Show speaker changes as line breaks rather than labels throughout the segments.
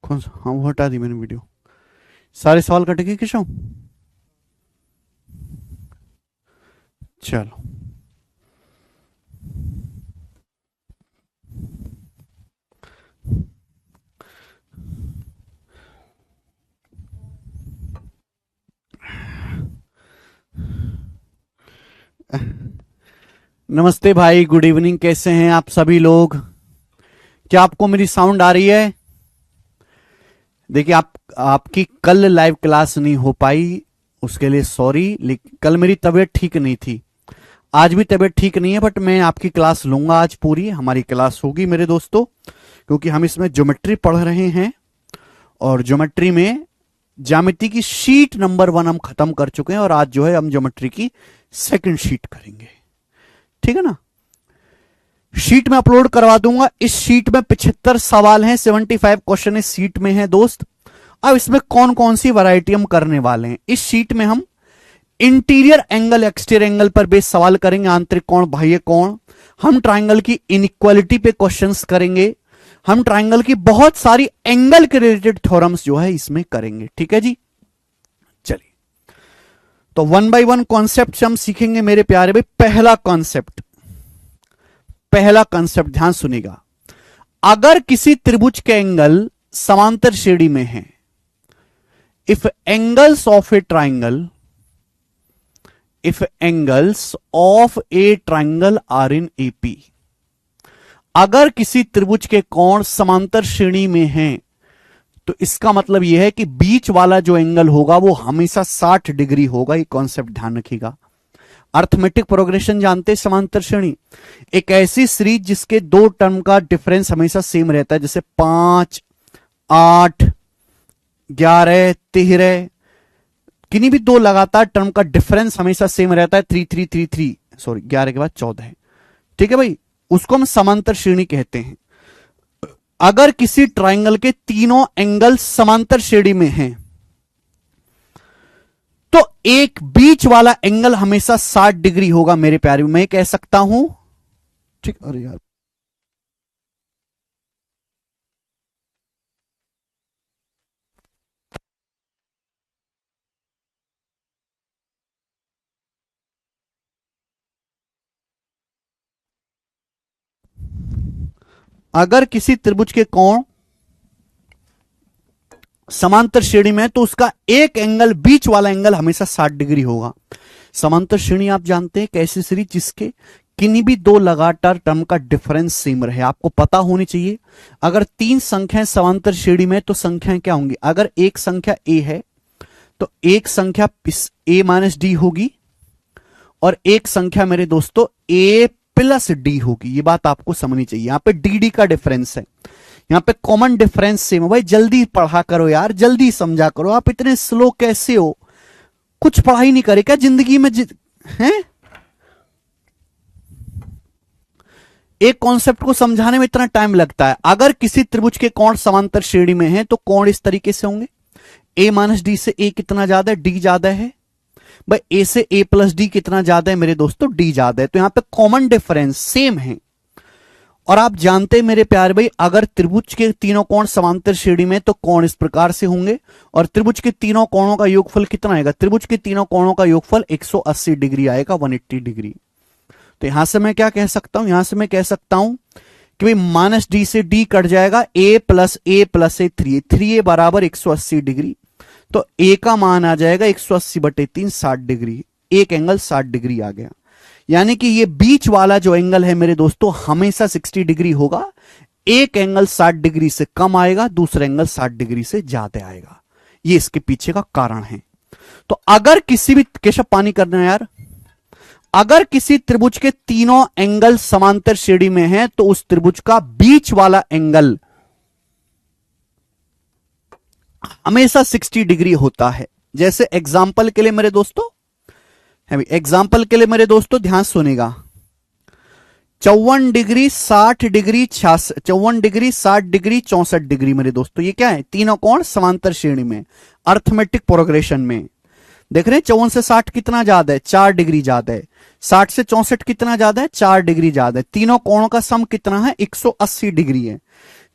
कौन सा? हाँ, वो हटा दी मैंने वीडियो। सारे सवाल कट गए केशव? चलो। नमस्ते भाई, गुड इवनिंग। कैसे हैं आप सभी लोग? क्या आपको मेरी साउंड आ रही है? देखिए, आपकी कल लाइव क्लास नहीं हो पाई, उसके लिए सॉरी। लेकिन कल मेरी तबीयत ठीक नहीं थी, आज भी तबीयत ठीक नहीं है, बट मैं आपकी क्लास लूंगा। आज पूरी हमारी क्लास होगी मेरे दोस्तों, क्योंकि हम इसमें ज्योमेट्री पढ़ रहे हैं और ज्योमेट्री में ज्यामिति की शीट नंबर 1 हम खत्म कर चुके हैं और आज जो है हम ज्योमेट्री की सेकंड शीट करेंगे। ठीक है ना? शीट में अपलोड करवा दूंगा। इस शीट में 75 सवाल हैं, 75 क्वेश्चन इस शीट में है दोस्त। अब इसमें कौन कौन सी वैरायटी हम करने वाले हैं? इस शीट में हम इंटीरियर एंगल एक्सटीरियर एंगल पर बेस सवाल करेंगे, आंतरिक कोण बाह्य कोण। हम ट्राइंगल की इनइक्वालिटी पे क्वेश्चंस करेंगे। हम ट्राइंगल की बहुत सारी एंगल के रिलेटेड थ्योरम्स जो है इसमें करेंगे। ठीक है जी? चलिए, तो 1 बाय 1 कॉन्सेप्ट हम सीखेंगे मेरे प्यारे भाई। पहला कॉन्सेप्ट ध्यान सुनिएगा। अगर किसी त्रिभुज के एंगल समांतर श्रेणी में है, if angles of a triangle are in AP, अगर किसी त्रिभुज के कोण समांतर श्रेणी में हैं, तो इसका मतलब यह है कि बीच वाला जो एंगल होगा वो हमेशा 60 डिग्री होगा। ये कॉन्सेप्ट ध्यान रखिएगा। अर्थमेटिक प्रोग्रेशन जानते हैं? समांतर श्रेणी एक ऐसी सीरीज जिसके दो टर्म का डिफरेंस हमेशा सेम रहता है, जैसे 5, 8, 11, 13, किन्हीं भी दो लगातार टर्म का डिफरेंस हमेशा सेम रहता है। 3, 3, 3, 3, सॉरी 11 के बाद 14 है। ठीक है भाई, उसको हम समांतर श्रेणी कहते हैं। अगर किसी ट्राइंगल के तीनों एंगल समांतर श्रेणी में हैं, तो एक बीच वाला एंगल हमेशा 60 डिग्री होगा मेरे प्यारे। मैं कह सकता हूं, ठीक? अरे यार, अगर किसी त्रिभुज के कोण समांतर श्रेणी में है, तो उसका एक एंगल, बीच वाला एंगल हमेशा 60 डिग्री होगा। समांतर श्रेणी आप जानते हैं कैसी सीरीज जिसके किन्हीं भी दो लगातार टर्म का डिफरेंस सेम रहे, आपको पता होनी चाहिए। अगर 3 संख्याएं समांतर श्रेणी में, तो संख्याएं क्या होंगी? अगर एक संख्या ए है तो एक संख्या ए माइनस डी होगी और एक संख्या मेरे दोस्तों ए प्लस डी होगी। ये बात आपको समझनी चाहिए। यहां पे डी डी का डिफरेंस है, यहां पे कॉमन डिफरेंस सेम है। भाई जल्दी पढ़ा करो यार, जल्दी समझा करो। आप इतने स्लो कैसे हो? कुछ पढ़ाई नहीं करे क्या जिंदगी में? हैं? एक कॉन्सेप्ट को समझाने में इतना टाइम लगता है। अगर किसी त्रिभुज के कोण समांतर श्रेणी में है, तो कोण इस तरीके से होंगे। ए माइनस डी से ए कितना ज्यादा है? डी ज्यादा है। भाई ए से ए प्लस डी कितना ज्यादा है मेरे दोस्तों? डी ज्यादा है। तो यहां पे कॉमन डिफरेंस सेम है। और आप जानते हैं मेरे प्यारे भाई, अगर त्रिभुज के तीनों कोण समांतर श्रेणी में, तो कोण इस प्रकार से होंगे। और त्रिभुज के तीनों कोणों का योगफल कितना आएगा? त्रिभुज के तीनों कोणों का योगफल 180 डिग्री आएगा, 180 डिग्री। तो यहां से मैं क्या कह सकता हूं? यहां से मैं कह सकता हूं कि भाई माइनस डी से डी कट जाएगा, ए प्लस ए 3 बराबर 180 डिग्री। तो ए का मान आ जाएगा 180/3, 60 डिग्री। एक एंगल 60 डिग्री आ गया। यानी कि ये बीच वाला जो एंगल है मेरे दोस्तों हमेशा 60 डिग्री होगा। एक एंगल 60 डिग्री से कम आएगा, दूसरा एंगल 60 डिग्री से ज्यादा आएगा। ये इसके पीछे का कारण है। तो अगर किसी भी, केशव पानी करना है यार, अगर किसी त्रिभुज के तीनों एंगल समांतर श्रेणी में हैं, तो उस त्रिभुज का बीच वाला एंगल हमेशा 60 डिग्री होता है। जैसे एग्जाम्पल के लिए मेरे दोस्तों, एग्जाम्पल के लिए मेरे दोस्तों ध्यान सुनेगा। 54 degree 60 degree 54 degree 60 degree 64 degree मेरे दोस्तों, ये क्या है? तीनों कोण समांतर श्रेणी में, अर्थमेटिक प्रोग्रेशन में। देख रहे हैं 54 से 60 कितना ज्यादा है? 4 डिग्री ज्यादा है। 60 से 64 कितना ज्यादा है? 4 डिग्री ज्यादा है। तीनों कोणों का सम कितना है? 180 डिग्री है।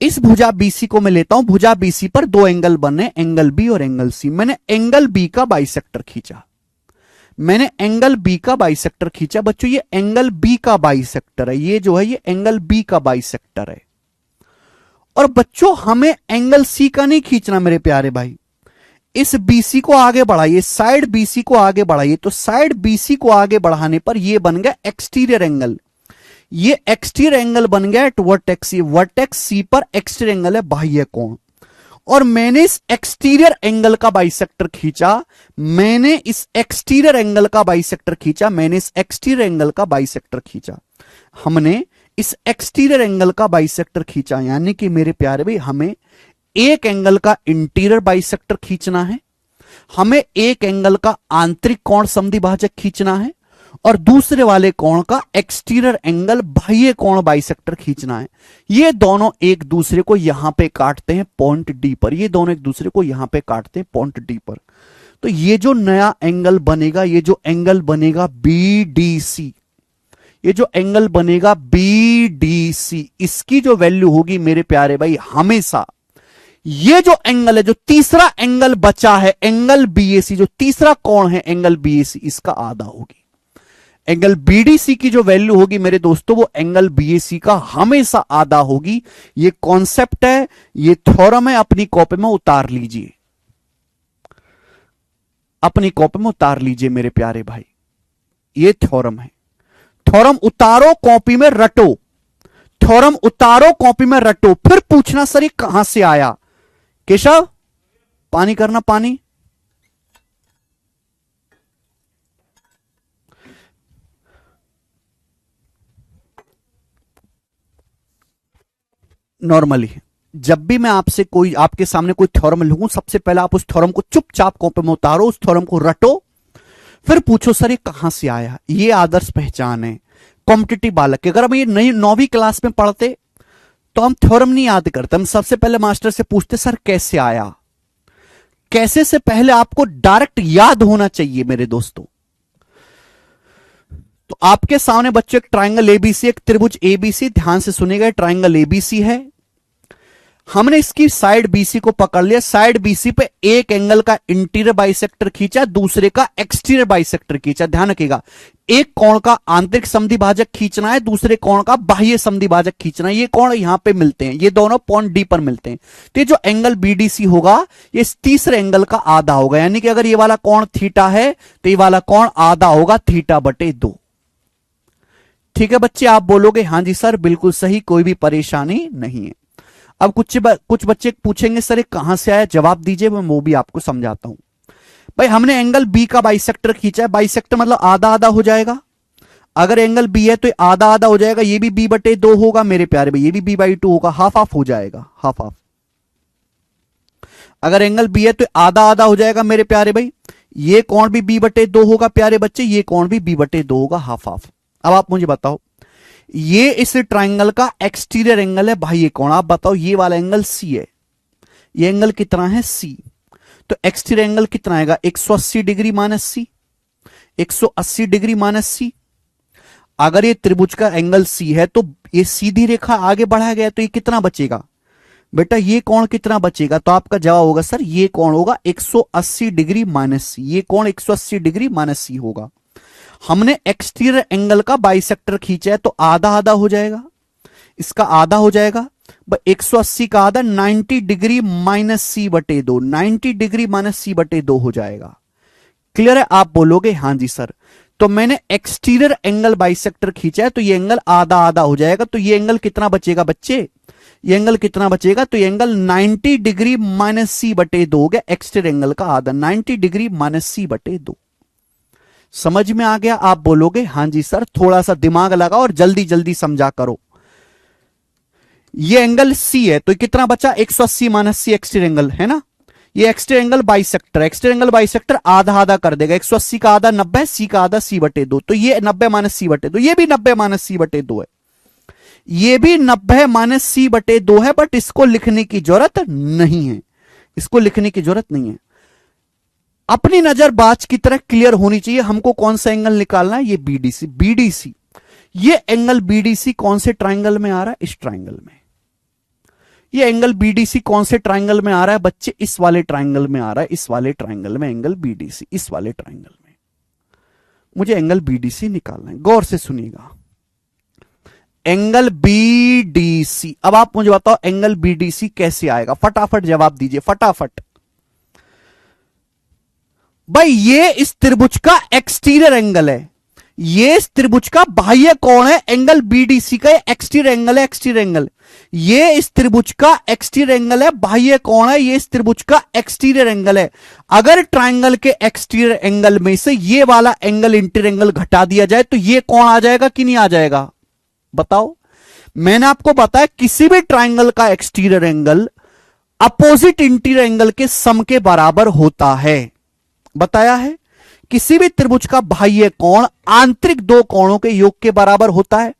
इस भुजा बीसी को मैं लेता हूं, भुजा बीसी पर दो एंगल बने, एंगल बी और एंगल सी। मैंने एंगल बी का बाइसेक्टर खींचा, मैंने एंगल बी का बाइसेक्टर खींचा। बच्चों ये एंगल बी का बाइसेक्टर है, ये जो है ये एंगल बी का बाइसेक्टर है। और बच्चों हमें एंगल सी का नहीं खींचना मेरे प्यारे भाई, इस बीसी को आगे बढ़ाइए, साइड बीसी को आगे बढ़ाइए। तो साइड बीसी को आगे बढ़ाने पर यह बन गया एक्सटीरियर एंगल, ये एक्सटीरियर एंगल बन गया एट वर्टेक्स सी, वर्टेक्स सी पर एक्सटीरियर एंगल है बाह्य कोण। और मैंने इस एक्सटीरियर एंगल का बाइसेक्टर खींचा, मैंने इस एक्सटीरियर एंगल का बाइसेक्टर खींचा, मैंने इस एक्सटीरियर एंगल का बाइसेक्टर खींचा, हमने इस एक्सटीरियर एंगल का बाइसेक्टर खींचा। यानी कि मेरे प्यारे भाई हमें एक एंगल का इंटीरियर बाइसेक्टर खींचना है, हमें एक एंगल का आंतरिक कोण समद्विभाजक खींचना है, और दूसरे वाले कोण का एक्सटीरियर एंगल बाह्य कोण बाइसेक्टर खींचना है। ये दोनों एक दूसरे को यहां पे काटते हैं पॉइंट डी पर, ये दोनों एक दूसरे को यहां पे काटते हैं पॉइंट डी पर। तो ये जो नया एंगल बनेगा, ये जो एंगल बनेगा बीडीसी, ये जो एंगल बनेगा बीडीसी, इसकी जो वैल्यू होगी मेरे प्यारे भाई हमेशा ये जो एंगल है, जो तीसरा एंगल बचा है एंगल बीएसी, जो तीसरा कोण है एंगल बीएसी, इसका आधा होगी। एंगल बीडीसी की जो वैल्यू होगी मेरे दोस्तों वो एंगल बीएसी का हमेशा आधा होगी। ये कॉन्सेप्ट है, ये थ्योरम है, अपनी कॉपी में उतार लीजिए, अपनी कॉपी में उतार लीजिए मेरे प्यारे भाई, ये थ्योरम है। थ्योरम उतारो कॉपी में रटो, थ्योरम उतारो कॉपी में रटो, फिर पूछना सर ये कहां से आया। केशव पानी करना, पानी। नॉर्मली जब भी मैं आपसे कोई आपके सामने कोई थ्योरम लिखूं, सबसे पहले आप उस थ्योरम को चुपचाप कॉपी में उतारो, उस थ्योरम को रटो, फिर पूछो सर ये कहां से आया। ये आदर्श पहचान है कॉम्पिटिटिव बालक की। अगर हम ये नई 9वीं क्लास में पढ़ते तो हम थ्योरम नहीं याद करते, हम सबसे पहले मास्टर से पूछते सर कैसे आया। कैसे से पहले आपको डायरेक्ट याद होना चाहिए मेरे दोस्तों। तो आपके सामने बच्चों एक ट्राइंगल एबीसी, एक त्रिभुज एबीसी, ध्यान से सुनिएगा, ट्राइंगल एबीसी है। हमने इसकी साइड बीसी को पकड़ लिया, साइड बीसी पे एक एंगल का इंटीरियर बाइसेक्टर खींचा, दूसरे का एक्सटीरियर बाइसेक्टर खींचा। ध्यान रखिएगा एक कोण का आंतरिक समद्विभाजक खींचना है, दूसरे कोण का बाह्य समद्विभाजक खींचना है। ये कोण यहां पे मिलते हैं, ये दोनों पॉइंट डी पर मिलते हैं। तो ये जो एंगल बीडीसी होगा ये तीसरे एंगल का आधा होगा। यानी कि अगर ये वाला कोण थीटा है तो ये वाला कोण आधा होगा थीटा बटे 2। ठीक है बच्चे, आप बोलोगे हां जी सर बिल्कुल सही, कोई भी परेशानी नहीं है। अब कुछ बच्चे पूछेंगे सर ये कहां से आया, जवाब दीजिए, मैं वो भी आपको समझाता हूं। भाई हमने एंगल बी का बाइसेक्टर खींचा है, बाइसेक्टर मतलब आधा आधा हो जाएगा। अगर एंगल बी है तो आधा आधा हो जाएगा, ये भी बी बटे 2 होगा मेरे प्यारे भाई, ये भी बी बाई 2 होगा, हाफ हाफ हो जाएगा, हाफ हाफ। अगर एंगल बी है तो आधा आधा हो जाएगा मेरे प्यारे भाई, ये कोण भी बी बटे 2 होगा प्यारे बच्चे, ये कोण भी बी बटे 2 होगा, हाफ हाफ। अब आप मुझे बताओ ये इस ट्राइंगल का एक्सटीरियर एंगल है बाह्य कोण, आप बताओ ये वाला एंगल सी है, ये एंगल कितना है सी, तो एक्सटीरियर एंगल कितना आएगा 180 डिग्री माइनस सी, 180 डिग्री माइनस सी। अगर ये त्रिभुज का एंगल सी है तो ये सीधी रेखा आगे बढ़ा गया तो ये कितना बचेगा बेटा, ये कोण कितना बचेगा, तो आपका जवाब होगा सर ये कोण होगा 180 डिग्री माइनस सी, ये कोण 180 डिग्री माइनस सी होगा। हमने एक्सटीरियर एंगल का बाइसेक्टर खींचा है तो आधा आधा हो जाएगा, इसका आधा हो जाएगा, 180 का आधा 90 डिग्री माइनस सी बटे 2, 90 डिग्री माइनस सी बटे 2 हो जाएगा। क्लियर है, आप बोलोगे हां जी सर। तो मैंने एक्सटीरियर एंगल बाइसेक्टर खींचा है तो ये एंगल आधा आधा हो जाएगा, तो ये एंगल कितना बचेगा बच्चे, ये एंगल कितना बचेगा, तो ये एंगल 90 डिग्री माइनस सी बटे 2 हो गया, एक्सटीरियर एंगल का आधा 90 डिग्री माइनस सी बटे 2। समझ में आ गया, आप बोलोगे हां जी सर, थोड़ा सा दिमाग लगाओ और जल्दी जल्दी समझा करो। ये एंगल सी है तो कितना बचा 180 माइनस सी एक्सटीरियर एंगल है ना, ये exterior angle bisector, exterior angle bisector आधा आधा कर देगा, 180 का आधा 90, सी का आधा सी बटे 2, तो ये 90 माइनस सी बटे 2, ये भी 90 माइनस सी बटे 2 है, ये भी 90 माइनस सी बटे 2 है, बट इसको लिखने की जरूरत नहीं है, इसको लिखने की जरूरत नहीं है। अपनी नजर बाज की तरह क्लियर होनी चाहिए, हमको कौन सा एंगल निकालना है, ये बीडीसी, बीडीसी, ये एंगल बीडीसी कौन से ट्राइंगल में आ रहा है, इस ट्राइंगल में, ये एंगल बीडीसी कौन से ट्राइंगल में आ रहा है बच्चे? इस वाले ट्राइंगल में आ रहा है, इस वाले ट्राइंगल में एंगल बीडीसी, इस वाले ट्राइंगल में मुझे एंगल बीडीसी निकालना है। गौर से सुनिएगा, एंगल बीडीसी। अब आप मुझे बताओ एंगल बीडीसी कैसे आएगा, फटाफट जवाब दीजिए फटाफट। भाई ये इस त्रिभुज का एक्सटीरियर एंगल है, ये इस त्रिभुज का बाह्य कोण है, एंगल बीडीसी का एक्सटीरियर एंगल है, एक्सटीरियर एंगल। ये इस त्रिभुज का एक्सटीरियर एंगल है, बाह्य कोण है, ये इस त्रिभुज का एक्सटीरियर एंगल है। अगर ट्राइंगल के एक्सटीरियर एंगल में से ये वाला एंगल इंटीरियर एंगल घटा दिया जाए तो ये कोण आ जाएगा कि नहीं आ जाएगा? बताओ। मैंने आपको बताया किसी भी ट्राइंगल का exterior angle opposite interior angle के सम के बराबर होता है, बताया है। किसी भी त्रिभुज का बाह्य कोण आंतरिक दो कोणों के योग के बराबर होता है।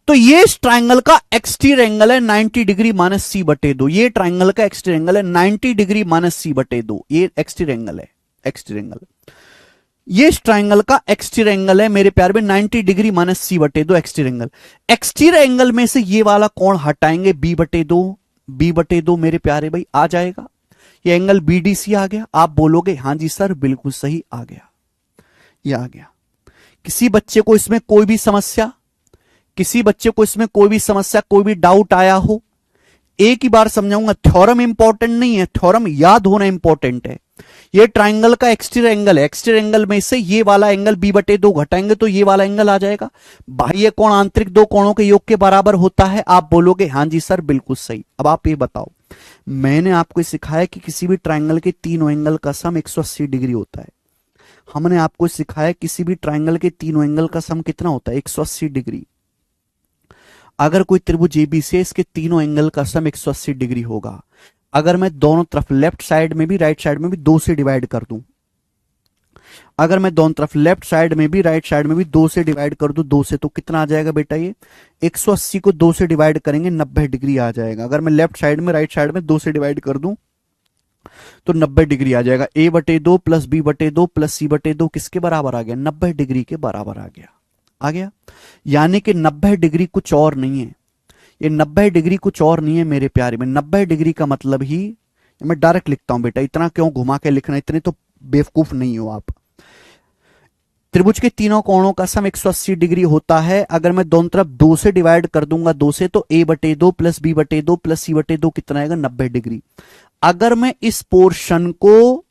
तो ये इस ट्राइंगल का एक्सटीरियर एंगल है 90 डिग्री माइनस सी बटे 2। ये ट्राइंगल का एक्सटीरियर एंगल है 90 डिग्री माइनस सी बटे 2। ये एक्सटीरियर एंगल है, एक्सटीरियर एंगल। ये इस ट्राइंगल का एक्सटीरियर एंगल है मेरे प्यार में 90 डिग्री माइनस सी बटे 2 एक्सटीरियर एंगल। एक्सटीरियर एंगल में से ये वाला कोण हटाएंगे बी बटे 2, बी बटे 2 मेरे प्यारे भाई आ जाएगा। ये एंगल बीडीसी आ गया। आप बोलोगे हां जी सर बिल्कुल सही आ गया, ये आ गया। किसी बच्चे को इसमें कोई भी समस्या, किसी बच्चे को इसमें कोई भी समस्या, कोई भी डाउट आया हो? एक ही बार समझाऊंगा, थ्योरम इंपॉर्टेंट नहीं है, थ्योरम याद होना इंपॉर्टेंट है। ये ट्राइंगल का एक्सटीरियर एंगल है, एक्सटीरियर एंगल में से ये वाला एंगल बी बटे 2 घटाएंगे तो ये वाला एंगल आ जाएगा। बाह्य कोण आंतरिक दो कोणों के योग के बराबर होता है। आप बोलोगे हां जी सर बिल्कुल सही। अब आप ये बताओ, मैंने आपको सिखाया कि किसी भी ट्राइंगल के तीनों एंगल का सम 180 डिग्री होता है। हमने आपको सिखाया किसी भी ट्राइंगल के तीनों एंगल का सम कितना होता है? 180 डिग्री। अगर कोई त्रिभुज एबीसी है, इसके तीनों एंगल का सम 180 डिग्री होगा। अगर मैं दोनों तरफ लेफ्ट साइड में भी राइट साइड में भी 2 से डिवाइड कर दूं, अगर मैं दोनों तरफ लेफ्ट साइड में भी राइट साइड में भी 2 से डिवाइड कर दूं, 2 से, तो कितना आ जाएगा बेटा? ये 180 को 2 से डिवाइड करेंगे 90 डिग्री आ जाएगा। अगर मैं लेफ्ट साइड में राइट साइड में 2 से डिवाइड कर दूं तो 90 डिग्री आ जाएगा। ए बटे 2 प्लस बी बटे 2 प्लस सी बटे 2 किसके बराबर आ गया? 90 डिग्री के बराबर आ गया। आ गया, यानी कि 90 डिग्री कुछ और नहीं है। ये 90 डिग्री कुछ और नहीं है मेरे प्यारे में। 90 डिग्री का मतलब ही, मैं डायरेक्ट लिखता हूं बेटा, इतना क्यों घुमा के लिखना, इतने तो बेवकूफ नहीं हो आप। त्रिभुज के तीनों कोणों का सम 180 डिग्री होता है। अगर मैं दोनों तरफ 2 से डिवाइड कर दूंगा, 2 से, तो a बटे 2 प्लस बी बटे 2 प्लस सी बटे 2 कितना आएगा? 90 डिग्री। अगर मैं इस पोर्शन को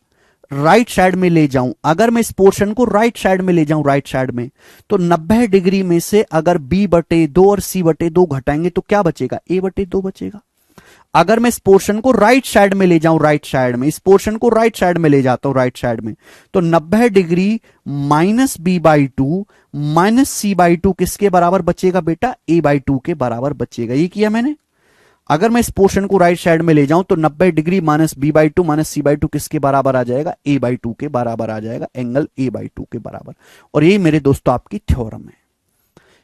राइट साइड में ले जाऊं, अगर मैं इस पोर्शन को राइट साइड में ले जाऊं, राइट साइड में, तो 90 डिग्री में से अगर b बटे 2 और c बटे 2 घटाएंगे तो क्या बचेगा? a बटे 2 बचेगा। अगर मैं इस पोर्शन को राइट साइड में ले जाऊं, राइट साइड में, इस पोर्शन को राइट साइड में ले जाता हूं, राइट साइड में, तो 90 degree minus B by 2 minus C by 2 किसके बराबर बचेगा बेटा? a बाई 2 के बराबर बचेगा। ये किया मैंने। अगर मैं इस पोर्शन को राइट साइड में ले जाऊं तो 90 degree minus B by 2 minus C by 2 किसके बराबर आ जाएगा? a बाई 2 के बराबर आ जाएगा, एंगल a बाई 2 के बराबर। और यही मेरे दोस्तों आपकी थ्योरम है,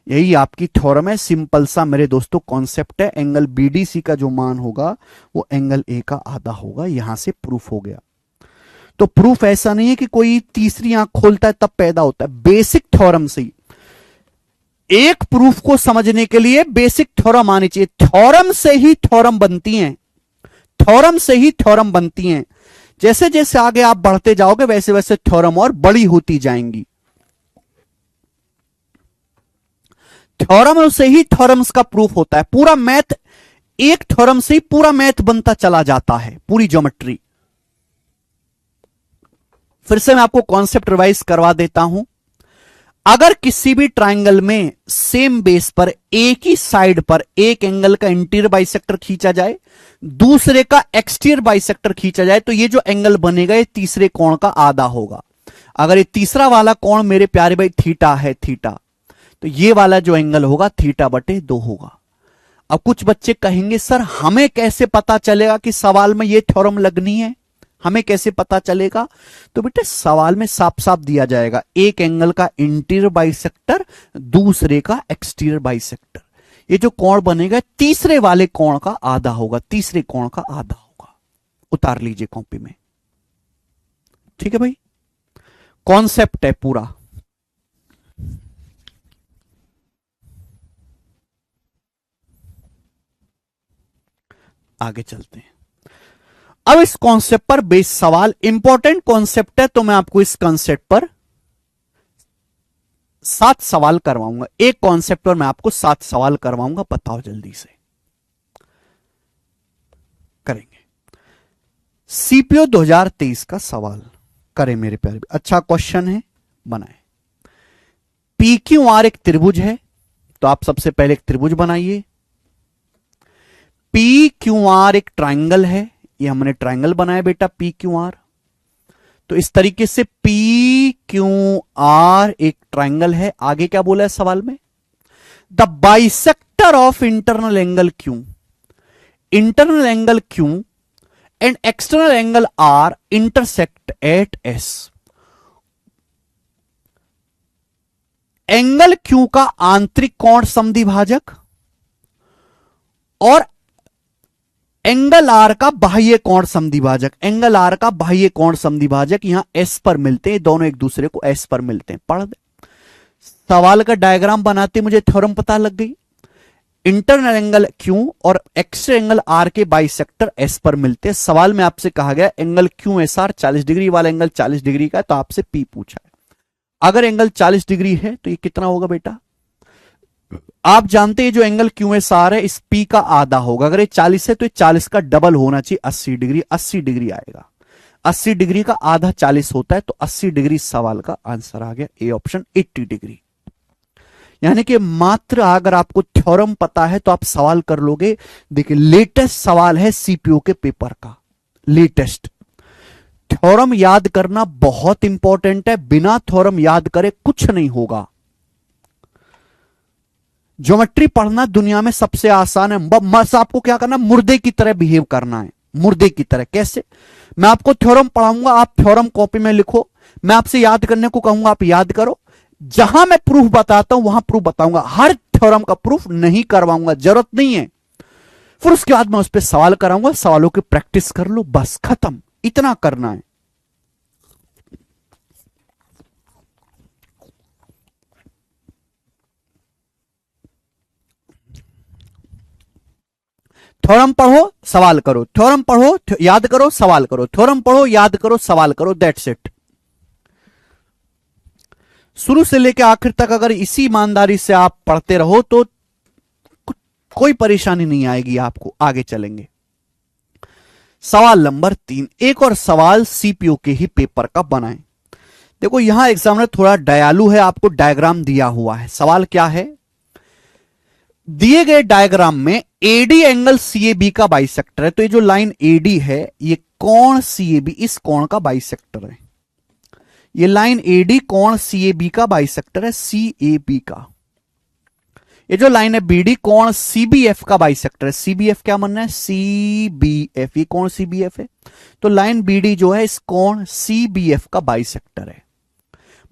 यही आपकी थ्योरम है। सिंपल सा मेरे दोस्तों कॉन्सेप्ट है। एंगल बीडीसी का जो मान होगा वो एंगल ए का आधा होगा। यहां से प्रूफ हो गया। तो प्रूफ ऐसा नहीं है कि कोई तीसरी आंख खोलता है तब पैदा होता है, बेसिक थ्योरम से ही। एक प्रूफ को समझने के लिए बेसिक थ्योरम आनी चाहिए। थ्योरम से ही थ्योरम बनती हैं, थ्योरम से ही थ्योरम बनती हैं। जैसे जैसे आगे आप बढ़ते जाओगे वैसे वैसे थ्योरम और बड़ी होती जाएंगी। थ्योरम से ही थ्योरम्स का प्रूफ होता है। पूरा मैथ, एक थ्योरम से ही पूरा मैथ बनता चला जाता है, पूरी ज्योमेट्री। फिर से मैं आपको कॉन्सेप्ट रिवाइज करवा देता हूं। अगर किसी भी ट्राइंगल में सेम बेस पर एक ही साइड पर एक एंगल का इंटीरियर बाइसेक्टर खींचा जाए, दूसरे का एक्सटीरियर बाइसेक्टर खींचा जाए, तो ये जो एंगल बनेगा ये तीसरे कोण का आधा होगा। अगर ये तीसरा वाला कोण मेरे प्यारे भाई थीटा है, थीटा, तो ये वाला जो एंगल होगा थीटा बटे 2 होगा। अब कुछ बच्चे कहेंगे सर हमें कैसे पता चलेगा कि सवाल में ये थ्योरम लगनी है, हमें कैसे पता चलेगा? तो बेटे सवाल में साफ साफ दिया जाएगा, एक एंगल का इंटीरियर बाइसेक्टर, दूसरे का एक्सटीरियर बाइसेक्टर। ये जो कोण बनेगा तीसरे वाले कोण का आधा होगा, तीसरे कोण का आधा होगा। उतार लीजिए कॉपी में, ठीक है भाई। कॉन्सेप्ट है पूरा। आगे चलते हैं। अब इस कॉन्सेप्ट पर बेस सवाल, इंपॉर्टेंट कॉन्सेप्ट है, तो मैं आपको इस कॉन्सेप्ट पर 7 सवाल करवाऊंगा। एक कॉन्सेप्ट पर मैं आपको 7 सवाल करवाऊंगा, बताओ जल्दी से करेंगे। सीपीओ 2023 का सवाल करें मेरे प्यारे, अच्छा क्वेश्चन है, बनाए। पी क्यू आर एक त्रिभुज है, तो आप सबसे पहले एक त्रिभुज बनाइए। पी क्यू आर एक ट्राइंगल है, ये हमने ट्राइंगल बनाया बेटा पी क्यू आर। तो इस तरीके से पी क्यू आर एक ट्राइंगल है। आगे क्या बोला है सवाल में? The bisector of internal angle Q, internal angle Q and external angle R intersect at S. Angle Q का आंतरिक कोण समद्विभाजक और एंगल आर का बाह्य कोण समद्विभाजक, एंगल आर का बाह्य कोण समद्विभाजक यहां एस पर मिलते हैं, दोनों एक दूसरे को एस पर मिलते हैं। पढ़ दे, सवाल का डायग्राम बनाते मुझे थ्योरम पता लग गई। इंटरनल एंगल क्यू और एक्सटर्नल एंगल आर के बाइसेक्टर एस पर मिलते हैं। सवाल में आपसे कहा गया angle Q S R 40 degree वाला एंगल 40 डिग्री का है, तो आपसे पी पूछा है। अगर एंगल 40 डिग्री है तो ये कितना होगा बेटा? आप जानते हैं जो एंगल क्यू एस आर है इस पी का आधा होगा। अगर ये 40 है तो ये 40 का डबल होना चाहिए, 80 डिग्री। 80 डिग्री आएगा, 80 डिग्री का आधा 40 होता है, तो 80 डिग्री सवाल का आंसर आ गया, ए ऑप्शन 80 डिग्री। यानी कि मात्र अगर आपको थ्योरम पता है तो आप सवाल कर लोगे। देखिए लेटेस्ट सवाल है सीपीओ के पेपर का, लेटेस्ट। थ्योरम याद करना बहुत इंपॉर्टेंट है, बिना थ्योरम याद करे कुछ नहीं होगा। ज्योमेट्री पढ़ना दुनिया में सबसे आसान है, बस आपको क्या करना, मुर्दे की तरह बिहेव करना है। मुर्दे की तरह कैसे? मैं आपको थ्योरम पढ़ाऊंगा, आप थ्योरम कॉपी में लिखो, मैं आपसे याद करने को कहूंगा, आप याद करो। जहां मैं प्रूफ बताता हूं वहां प्रूफ बताऊंगा, हर थ्योरम का प्रूफ नहीं करवाऊंगा, जरूरत नहीं है। फिर उसके बाद मैं उस पर सवाल कराऊंगा, सवालों की प्रैक्टिस कर लो, बस खत्म, इतना करना है। थ्योरम पढ़ो सवाल करो, थ्योरम पढ़ो याद करो सवाल करो, थ्योरम पढ़ो याद करो सवाल करो, दैट्स इट। शुरू से लेकर आखिर तक अगर इसी ईमानदारी से आप पढ़ते रहो तो कोई परेशानी नहीं आएगी आपको। आगे चलेंगे, सवाल नंबर 3। एक और सवाल सीपीओ के ही पेपर का बनाएं। देखो यहां एग्जामिनर थोड़ा दयालु है, आपको डायग्राम दिया हुआ है। सवाल क्या है? दिए गए डायग्राम में एडी एंगल सीएबी का बाइसेक्टर है। तो ये जो लाइन एडी है ये कोण सीएबी, इस कोण का बाइसेक्टर है। ये लाइन एडी कोण सीएबी का बाइसेक्टर है, सीएबी का। ये जो लाइन है बीडी कोण सीबीएफ का बाइसेक्टर है। सीबीएफ क्या मानना है? सीबीएफ, ये कोण सीबीएफ है। तो लाइन बीडी जो है इस कोण सीबीएफ का बाइसेक्टर है।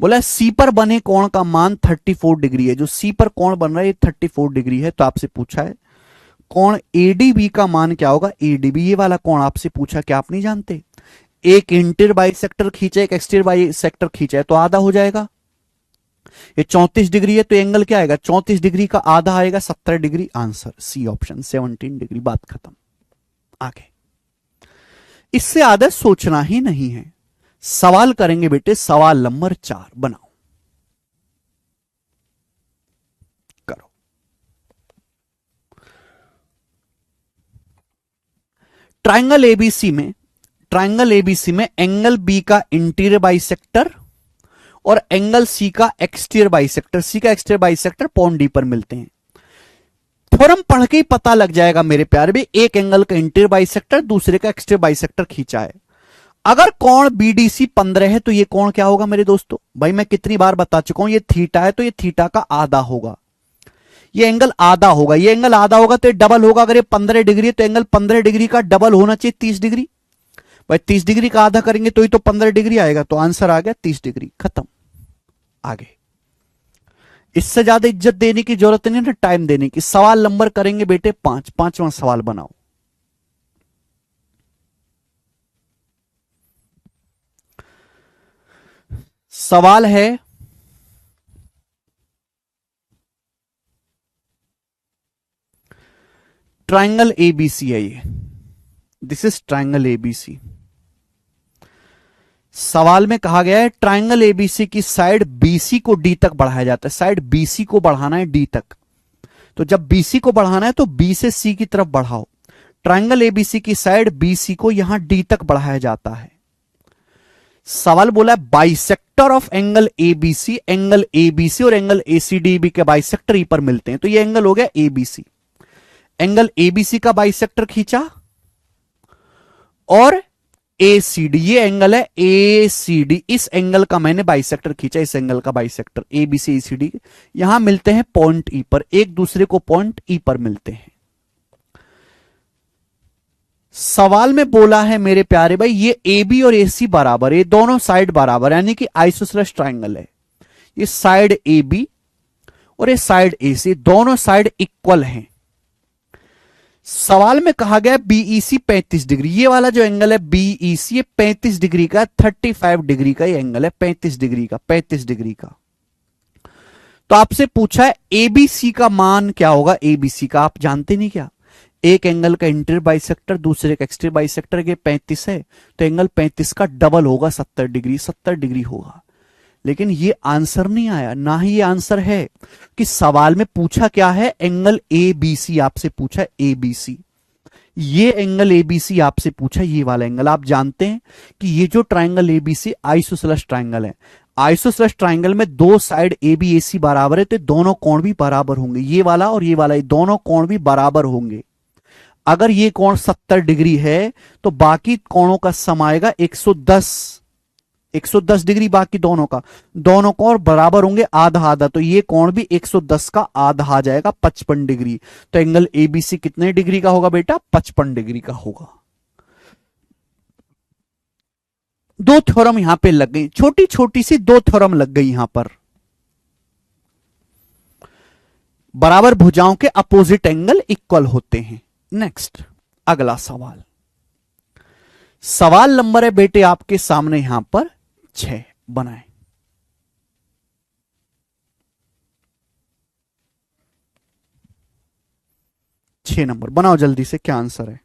बोला सी पर बने कोण का मान 34 डिग्री है। जो सी पर कोण बन रहा है ये 34 डिग्री है। तो आपसे पूछा है कोण एडीबी का मान क्या होगा? एडीबी ये वाला कोण आपसे पूछा, क्या आप नहीं जानते? एक इंटीरियर बाइसेक्टर खींचा, एक एक्सटीरियर बाइसेक्टर खींचा है तो आधा हो जाएगा। ये 34 डिग्री है तो एंगल क्या आएगा? 34 डिग्री का आधा आएगा 17 degree. Answer C option 17 degree. बात खत्म। आगे इससे आधा सोचना ही नहीं है। सवाल करेंगे बेटे, सवाल नंबर 4 बनाओ, करो। ट्राइंगल एबीसी में एंगल बी का इंटीरियर बाइसेक्टर और एंगल सी का एक्सटीरियर बाइसेक्टर, सी का एक्सटीरियर बाइसेक्टर पॉइंट डी पर मिलते हैं। थ्योरम पढ़ के ही पता लग जाएगा मेरे प्यारे भी, एक एंगल का इंटीरियर बाइसेक्टर दूसरे का एक्सटीरियर बाइसेक्टर खींचा है। अगर कोण बीडीसी 15 है तो ये कोण क्या होगा मेरे दोस्तों? भाई मैं कितनी बार बता चुका हूं, ये थीटा है तो ये थीटा का आधा होगा, ये एंगल आधा होगा, ये एंगल आधा होगा तो ये डबल होगा। अगर ये 15 डिग्री है तो एंगल 15 डिग्री का डबल होना चाहिए 30 डिग्री। भाई 30 डिग्री का आधा करेंगे तो ही तो 15 डिग्री आएगा। तो आंसर आ गया 30 डिग्री। खत्म। आगे इससे ज्यादा इज्जत देने की जरूरत नहीं ना, टाइम देने की। सवाल नंबर करेंगे बेटे 5। पांचवां सवाल बनाओ। सवाल है ट्राइंगल एबीसी है ये, दिस इज ट्राइंगल एबीसी। सवाल में कहा गया है ट्राइंगल एबीसी की साइड बीसी को डी तक बढ़ाया जाता है। साइड बीसी को बढ़ाना है डी तक, तो जब बीसी को बढ़ाना है तो बी से सी की तरफ बढ़ाओ। ट्राइंगल एबीसी की साइड बीसी को यहां डी तक बढ़ाया जाता है। सवाल बोला है बाइसेक्टर ऑफ एंगल एबीसी और एंगल एसीडीबी के बाइसेक्टर ई पर मिलते हैं, तो ये एंगल हो गया एबीसी। एंगल एबीसी का बाइसेक्टर खींचा और एसीडी, ये एंगल है एसीडी, इस एंगल का मैंने बाइसेक्टर खींचा, इस एंगल का बाइसेक्टर एबीसी एसीडी यहां मिलते हैं पॉइंट ई पर, एक दूसरे को पॉइंट ई पर मिलते हैं। सवाल में बोला है मेरे प्यारे भाई ये AB और AC बराबर है, ये दोनों साइड बराबर यानी कि आइसोसेलेस ट्राइंगल है। ये साइड AB और ये साइड AC दोनों साइड इक्वल हैं। सवाल में कहा गया BEC 35 डिग्री, ये वाला जो एंगल है BEC ये 35 डिग्री का, 35 डिग्री का ये एंगल है, 35 डिग्री का, 35 डिग्री का। तो आपसे पूछा है ABC का मान क्या होगा। ABC का आप जानते नहीं क्या, एक एंगल का इंटीरियर बाइसेक्टर दूसरे का एक्सटीरियर बाइसेक्टर के 35 है, तो एंगल 35 का डबल होगा 70 डिग्री, 70 डिग्री होगा। लेकिन ये आंसर नहीं आया, ना ही ये आंसर है कि सवाल में पूछा क्या है, एंगल ABC आपसे पूछा है ABC। ये एंगल ABC आपसे पूछा, ये वाला एंगल। आप जानते हैं कि ये जो ट्राइंगल ABC आइसोसेलेस ट्राइंगल है। आइसोसेलेस ट्राइंगल में दो साइड ABAC बराबर है, तो दोनों कोण भी बराबर होंगे, ये वाला और ये वाला, ये दोनों कोण भी बराबर होंगे। अगर ये कोण 70 डिग्री है तो बाकी कोणों का सम आएगा 110 डिग्री, बाकी दोनों का, दोनों कोण बराबर होंगे आधा आधा, तो ये कोण भी 110 का आधा आ जाएगा 55 डिग्री। तो एंगल ABC कितने डिग्री का होगा बेटा, 55 डिग्री का होगा। दो थ्योरम यहां पे लग गई, छोटी छोटी सी दो थ्योरम लग गई यहां पर। बराबर भुजाओं के अपोजिट एंगल इक्वल होते हैं। नेक्स्ट अगला सवाल, सवाल नंबर है बेटे आपके सामने यहां पर 6 बनाए। छह नंबर बनाओ जल्दी से, क्या आंसर है।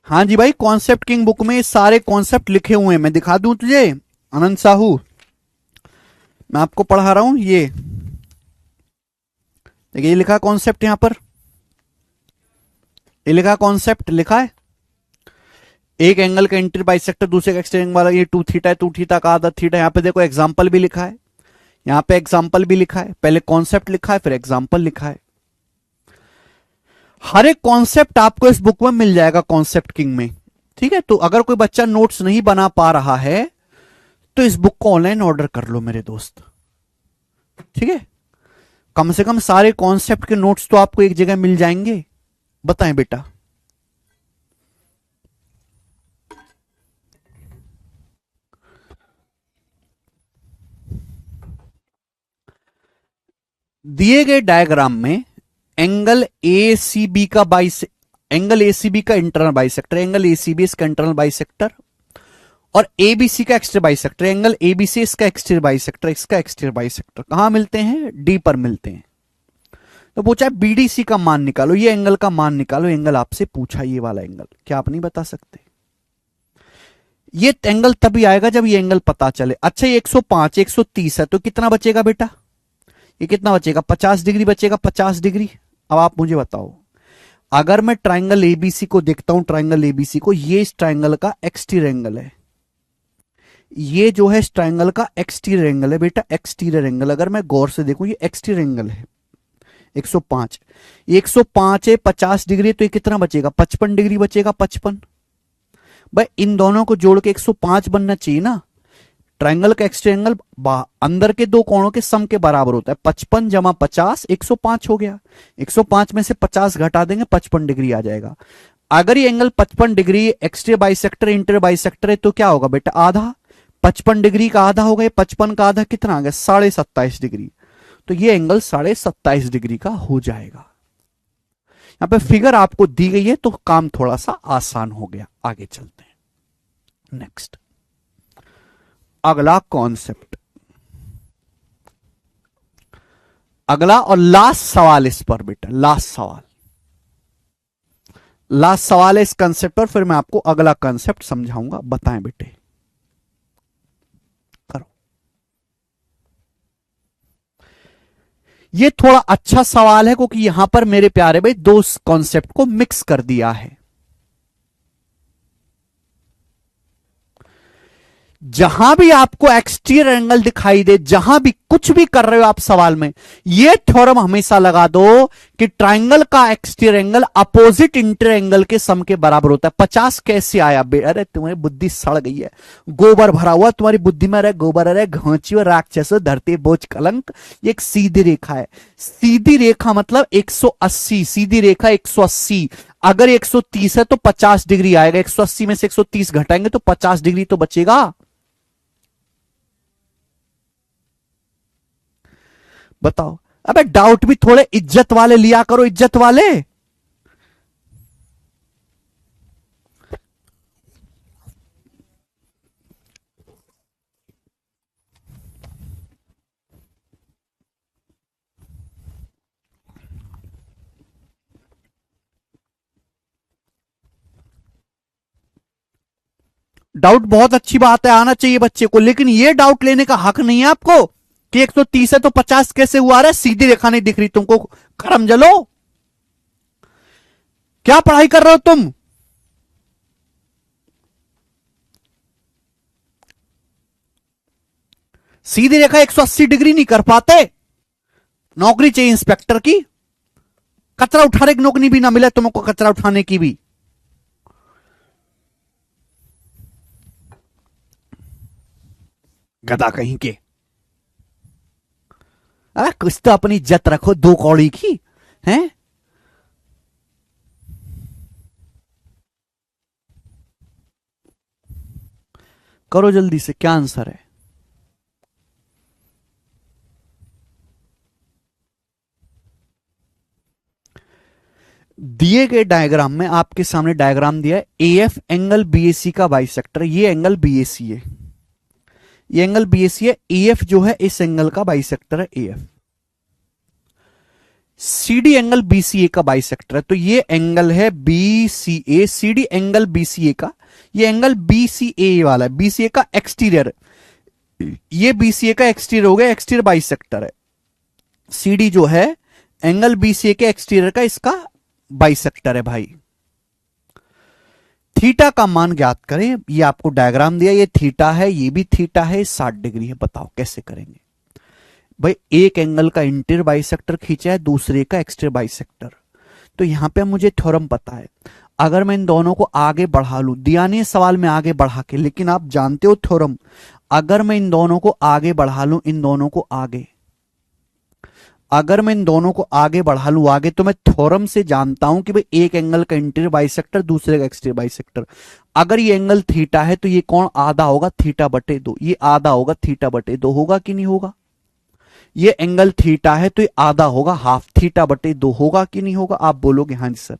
हाँ जी भाई, कॉन्सेप्ट किंग बुक में सारे कॉन्सेप्ट लिखे हुए हैं, मैं दिखा दूं तुझे अनंत साहू, मैं आपको पढ़ा रहा हूं। ये देखिए, ये लिखा कॉन्सेप्ट यहां पर, ये लिखा कॉन्सेप्ट लिखा है। एक एंगल का इंटीरियर बाइसेक्टर दूसरे का एक्सटीरियर एंगल वाला, ये 2 थीटा है, 2 थीटा का आधा थीटा। यहां पे देखो एग्जांपल भी लिखा है, यहां पे एग्जांपल भी लिखा है, पहले कॉन्सेप्ट लिखा है फिर एग्जांपल लिखा है। हर एक कॉन्सेप्ट आपको इस बुक में मिल जाएगा कॉन्सेप्ट किंग में, ठीक है। तो अगर कोई बच्चा नोट्स नहीं बना पा रहा है तो इस बुक को ऑनलाइन ऑर्डर कर लो मेरे दोस्त, ठीक है। कम से कम सारे कॉन्सेप्ट के नोट्स तो आपको एक जगह मिल जाएंगे। बताएं बेटा, दिए गए डायग्राम में एंगल ACB का एंगल ACB का इंटरनल बाइसेक्टर, एंगल ACB इसका इंटरनल बाइसेक्टर, और ABC का एक्सटीरियर बाइसेक्टर, एंगल ABC इसका एक्सटीरियर बाइसेक्टर, इसका एक्सटीरियर बाइसेक्टर कहां मिलते हैं, D पर मिलते हैं। तो पूछा है BDC का मान निकालो, ये एंगल का मान निकालो। एंगल आपसे पूछा ये वाला एंगल, क्या आप नहीं बता सकते। ये एंगल तभी आएगा जब ये एंगल पता चले। अच्छा, ये 105 130 है, तो कितना बचेगा बेटा, ये कितना बचेगा, 50 डिग्री बचेगा, 50 डिग्री। अब आप मुझे बताओ, अगर मैं ट्राइंगल ABC को देखता हूं, ट्राइंगल ABC को, ये इस ट्राइंगल का एक्सटीरियर एंगल है, ये जो है इस ट्राइंगल का एक्सटीरियर एंगल है बेटा, एक्सटीरियर एंगल। अगर मैं गौर से देखूं, ये एक्सटीरियर एंगल है 105, ये 105 है, 50 डिग्री, तो ये कितना बचेगा, 55 डिग्री बचेगा, 55। भाई इन दोनों को जोड़ के 105 बनना चाहिए ना। ट्राइंगल का एक्सटीरियर एंगल अंदर के दो कोणों के सम के बराबर होता है, 55 जमा 50 105 हो गया। 105 में से 50 घटा देंगे, 55 डिग्री आ जाएगा। अगर ये angle 55 degree exterior bisector interior bisector है, तो क्या होगा बेटा, आधा। 55 डिग्री का आधा हो गया, 55 का आधा कितना आ गया, 27.5 डिग्री। तो ये एंगल 27.5 डिग्री का हो जाएगा। यहां पे फिगर आपको दी गई है तो काम थोड़ा सा आसान हो गया। आगे चलते हैं नेक्स्ट, अगला कॉन्सेप्ट, अगला और लास्ट सवाल इस पर बेटा, लास्ट सवाल है इस कंसेप्ट पर, फिर मैं आपको अगला कंसेप्ट समझाऊंगा। बताएं बेटे, करो। ये थोड़ा अच्छा सवाल है क्योंकि यहां पर मेरे प्यारे भाई दो कॉन्सेप्ट को मिक्स कर दिया है। जहां भी आपको एक्सटीरियर एंगल दिखाई दे, जहां भी कुछ भी कर रहे हो आप सवाल में, यह थ्योरम हमेशा लगा दो कि ट्राइंगल का exterior angle opposite interior angle के सम के बराबर होता है। 50 कैसे आया बे? अरे तुम्हारी बुद्धि सड़ गई है, गोबर भरा हुआ तुम्हारी बुद्धि में, अरे गोबर, अरे घोंची और राक्षस धरती बोझ कलंक। ये एक सीधी रेखा है, सीधी रेखा मतलब 180, सीधी रेखा 180। अगर 130 है तो 50 डिग्री आएगा, 180 में से 130 घटाएंगे तो 50 डिग्री तो बचेगा। बताओ, अबे डाउट भी थोड़े इज्जत वाले लिया करो, इज्जत वाले। डाउट बहुत अच्छी बात है, आना चाहिए बच्चे को, लेकिन यह डाउट लेने का हक नहीं है आपको कि 130 है तो 50 कैसे हुआ रहा है, सीधी रेखा नहीं दिख रही तुमको, करम जलो। क्या पढ़ाई कर रहे हो तुम? सीधी रेखा 180 डिग्री नहीं कर पाते। नौकरी चाहिए इंस्पेक्टर की, कचरा उठाने की नौकरी भी ना मिले तुमको, कचरा उठाने की भी। गधा कहीं के। अरे कुछ तो अपनी इज्जत रखो, दो कौड़ी की हैं। करो जल्दी से, क्या आंसर है? दिए गए डायग्राम में आपके सामने डायग्राम दिया है, एएफ एंगल बीएसी का बाइसेक्टर। ये एंगल बीएसी है, ये एंगल बीएसी है। एएफ जो है इस एंगल का बाइसेक्टर है एएफ। सीडी एंगल बीसीए का बाइसेक्टर है, तो ये एंगल है बीसीए, सीडी एंगल बीसीए का। ये एंगल बीसीए वाला है, बीसीए का एक्सटीरियर, ये बीसीए का एक्सटीरियर हो गया, एक्सटीरियर बाइसेक्टर है। सीडी जो है एंगल बीसीए के एक्सटीरियर का इसका बाइसेक्टर है भाई। थीटा का मान ज्ञात करें, ये आपको डायग्राम दिया, ये थीटा है, ये भी थीटा है, 60 डिग्री है। बताओ कैसे करेंगे भाई? एक एंगल का इंटीरियर बाइसेक्टर खींचा है, दूसरे का एक्सटीरियर बाइसेक्टर। तो यहां पे मुझे थ्योरम पता है, अगर मैं इन दोनों को आगे बढ़ा लूं, दिया नहीं सवाल में आगे बढ़ा के, लेकिन आप जानते हो थ्योरम, अगर मैं इन दोनों को आगे बढ़ा लूं, इन दोनों को आगे, अगर मैं इन दोनों को आगे बढ़ा लूं आगे, तो मैं थ्योरम से जानता हूं कि भाई एक एंगल का इंटीरियर बाइसेक्टर, दूसरे का एक्सटीरियर बाइसेक्टर। अगर ये एंगल थीटा है तो ये कोण आधा होगा थीटा बटे 2, ये आधा होगा थीटा बटे 2, होगा कि नहीं होगा? ये एंगल थीटा है तो ये आधा होगा हाफ थीटा बटे 2, होगा कि नहीं होगा? आप बोलोगे हाँ जी सर।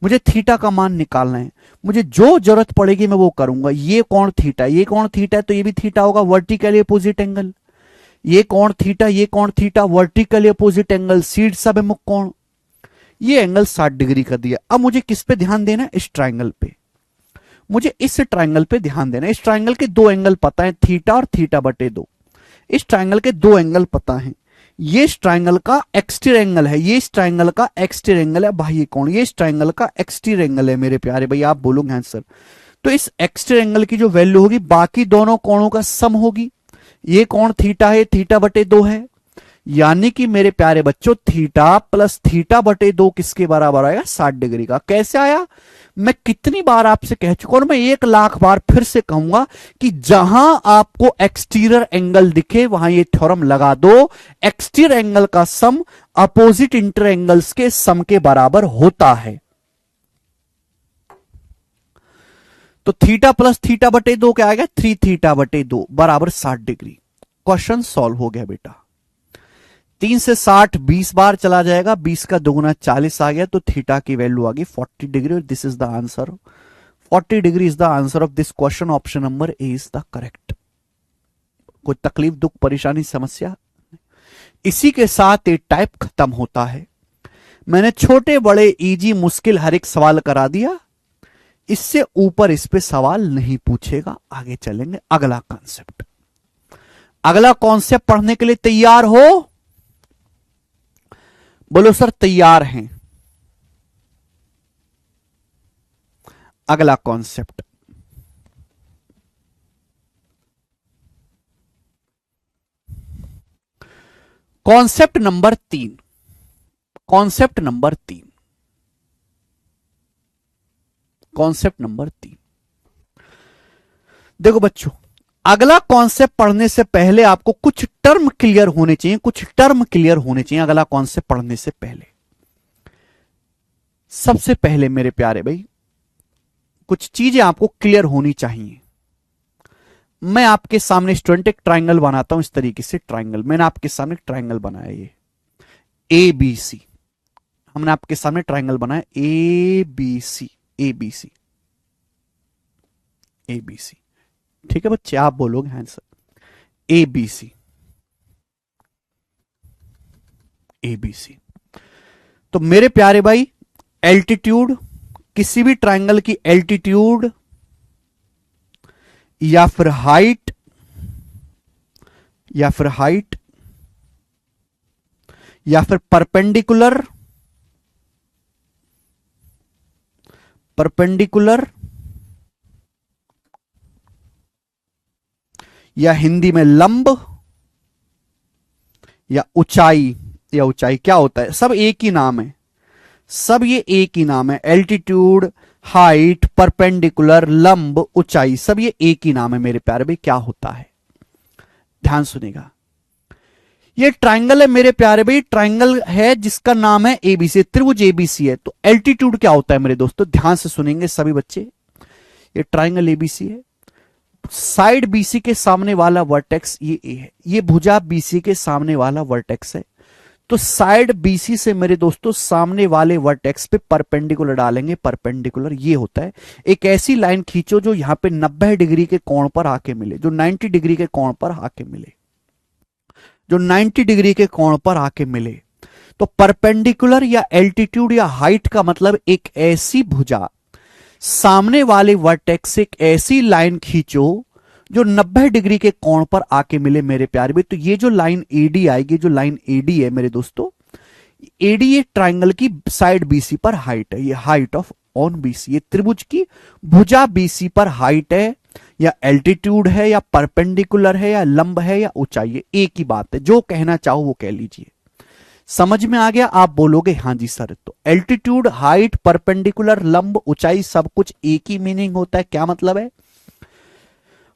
मुझे थीटा का मान निकालना है, मुझे जो जरूरत पड़ेगी मैं वो करूंगा। ये कोण थीटा, ये कोण थीटा है तो ये भी थीटा होगा, वर्टिकली अपोजिट एंगल। ये कोण थीटा, ये कोण थीटा, वर्टिकली अपोजिट एंगल, शीर्ष अभिमुख कोण। ये एंगल 60 डिग्री कर दिया। अब मुझे किस पे ध्यान देना है? इस ट्राइंगल पे, मुझे इस ट्राइंगल पे ध्यान देना है। इस ट्राइंगल के दो एंगल पता है, थीटा और थीटा बटे 2। इस ट्राइंगल के दो एंगल पता है, ये इस ट्राइंगल का एक्सटीरियर एंगल है, ये इस ट्राइंगल का एक्सटीरियर एंगल है बाह्य कोण, ये इस ट्राइंगल का एक्सटीरियर एंगल है मेरे प्यारे भाई। आप बोलोगे आंसर, तो इस एक्सटीरियर एंगल की जो वैल्यू होगी बाकी दोनों कोणों का सम होगी। ये कोण थीटा है, थीटा बटे 2 है, यानी कि मेरे प्यारे बच्चों थीटा प्लस थीटा बटे 2 किसके बराबर आएगा? 60 डिग्री का। कैसे आया? मैं कितनी बार आपसे कह चुका हूं, मैं 1,00,000 बार फिर से कहूंगा कि जहां आपको एक्सटीरियर एंगल दिखे वहां ये थ्योरम लगा दो, एक्सटीरियर एंगल का सम अपोजिट इंटीरियर एंगल्स के सम के बराबर होता है। तो थीटा प्लस थीटा बटे 2 क्या आएगा? 3 थीटा बटे 2 बराबर 60 डिग्री। क्वेश्चन सॉल्व हो गया बेटा। 3 से 60 20 बार चला जाएगा, 20 का दोगुना 40 आ गया, तो थीटा की वैल्यू आ गई 40 डिग्री। और this is the answer, 40 degree is the answer of this question. Option number A is the correct. कोई तकलीफ, दुख, परेशानी, समस्या? इसी के साथ ये टाइप खत्म होता है। मैंने छोटे बड़े इजी मुश्किल हर एक सवाल करा दिया, इससे ऊपर इस पे सवाल नहीं पूछेगा। आगे चलेंगे अगला कॉन्सेप्ट। अगला कॉन्सेप्ट पढ़ने के लिए तैयार हो? बोलो सर तैयार हैं। अगला concept, concept number 3। Concept number 3, concept number 3। देखो बच्चों, अगला कॉन्सेप्ट पढ़ने से पहले आपको कुछ टर्म क्लियर होने चाहिए, कुछ टर्म क्लियर होने चाहिए अगला कॉन्सेप्ट पढ़ने से पहले। सबसे पहले मेरे प्यारे भाई, कुछ चीजें आपको क्लियर होनी चाहिए। मैं आपके सामने स्टूडेंट एक ट्राइंगल बनाता हूं, इस तरीके से ट्राइंगल। मैंने आपके सामने ट्राइंगल बनाया, ये ए बी सी। हमने आपके सामने ट्राइंगल बनाया A B C, A B C, A B C. ठीक है बच्चे, आप बोलोगे answer A B C, A B C. तो मेरे प्यारे भाई, एल्टीट्यूड, किसी भी ट्राइंगल की एल्टीट्यूड या फिर हाइट, या फिर हाइट, या फिर परपेंडिकुलर, परपेंडिकुलर, या हिंदी में लंब, या ऊंचाई, या ऊंचाई क्या होता है, सब एक ही नाम है, सब ये एक ही नाम है। एल्टीट्यूड, हाइट, परपेंडिकुलर, लंब, ऊंचाई, सब ये एक ही नाम है मेरे प्यारे भाई। क्या होता है, ध्यान सुनेगा। ये ट्राइंगल है मेरे प्यारे भाई, ट्राइंगल है जिसका नाम है एबीसी, त्रिभुज एबीसी है। तो एल्टीट्यूड क्या होता है मेरे दोस्तों, ध्यान से सुनेंगे सभी बच्चे। ये ट्राइंगल एबीसी है, साइड बीसी के सामने वाला वर्टेक्स ये ए है, ये भुजा बीसी के सामने वाला वर्टेक्स है। तो साइड बीसी से मेरे दोस्तों सामने वाले वर्टेक्स पे परपेंडिकुलर डालेंगे, परपेंडिकुलर ये होता है। एक ऐसी लाइन खींचो जो यहां पे 90 डिग्री के कोण पर आके मिले, जो 90 डिग्री के कोण पर आके मिले, जो 90 डिग्री के कोण पर आके मिले। तो परपेंडिकुलर या एल्टीट्यूड या हाइट का मतलब एक ऐसी भुजा, सामने वाले वर्टेक्स से एक ऐसी लाइन खींचो जो 90 डिग्री के कोण पर आके मिले मेरे प्यारे भी। तो ये जो लाइन एडी आएगी, जो लाइन एडी है मेरे दोस्तों, एडी ये ट्राइंगल की साइड बीसी पर हाइट है, ये हाइट ऑफ ऑन बीसी, ये त्रिभुज की भुजा बीसी पर हाइट है, या एल्टीट्यूड है, या परपेंडिकुलर है, या लंब है, या ऊंचाई है, एक ही बात है। जो कहना चाहो वो कह लीजिए। समझ में आ गया? आप बोलोगे हाँ जी सर। तो एल्टीट्यूड, हाइट, परपेंडिकुलर, लंब, ऊंचाई सब कुछ एक ही मीनिंग होता है। क्या मतलब है,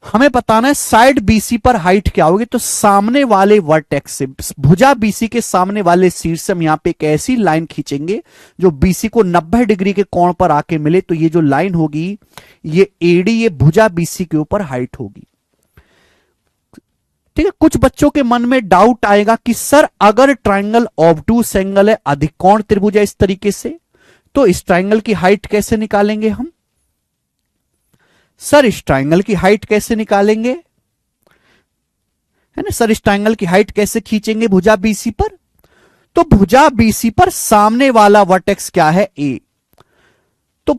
हमें बताना है साइड बीसी पर हाइट क्या होगी। तो सामने वाले वर्टेक्स से, भुजा बीसी के सामने वाले शीर्ष से हम यहां पे एक ऐसी लाइन खींचेंगे जो बीसी को 90 डिग्री के कोण पर आके मिले। तो ये जो लाइन होगी, ये एडी, ये भुजा बीसी के ऊपर हाइट होगी। ठीक है। कुछ बच्चों के मन में डाउट आएगा कि सर अगर ट्राइंगल ऑब्टूस एंगल है, अधिकोण त्रिभुज है इस तरीके से, तो इस ट्राइंगल की हाइट कैसे निकालेंगे हम? सर इस ट्राइंगल की हाइट कैसे निकालेंगे, है ना सर? इस ट्राइंगल की हाइट कैसे खींचेंगे भुजा बीसी पर? तो भुजा बीसी पर सामने वाला वर्टेक्स क्या है, ए। तो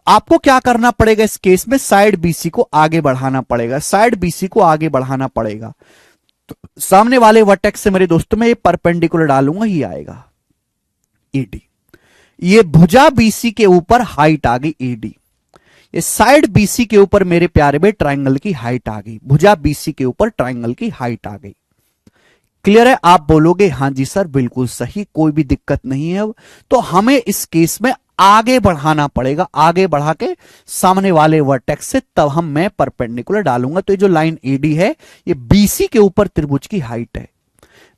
आपको क्या करना पड़ेगा इस केस में, साइड बीसी को आगे बढ़ाना पड़ेगा, साइड बीसी को आगे बढ़ाना पड़ेगा। तो सामने वाले वर्टेक्स से मेरे दोस्तों में ये परपेंडिकुलर डालूंगा, ये आएगा एडी। ये भुजा बीसी के ऊपर हाइट आ गई एडी, ये साइड बीसी के ऊपर मेरे प्यारे में ट्राइंगल की हाइट आ गई, भुजा बीसी के ऊपर ट्राइंगल की हाइट आ गई। क्लियर है? आप बोलोगे हाँ जी सर बिल्कुल सही, कोई भी दिक्कत नहीं है। अब तो हमें इस केस में आगे बढ़ाना पड़ेगा, आगे बढ़ा के सामने वाले वर्टेक्स से तब हम मैं परपेंडिकुलर डालूंगा। तो ये जो लाइन एडी है, ये बीसी के ऊपर त्रिभुज की हाइट है।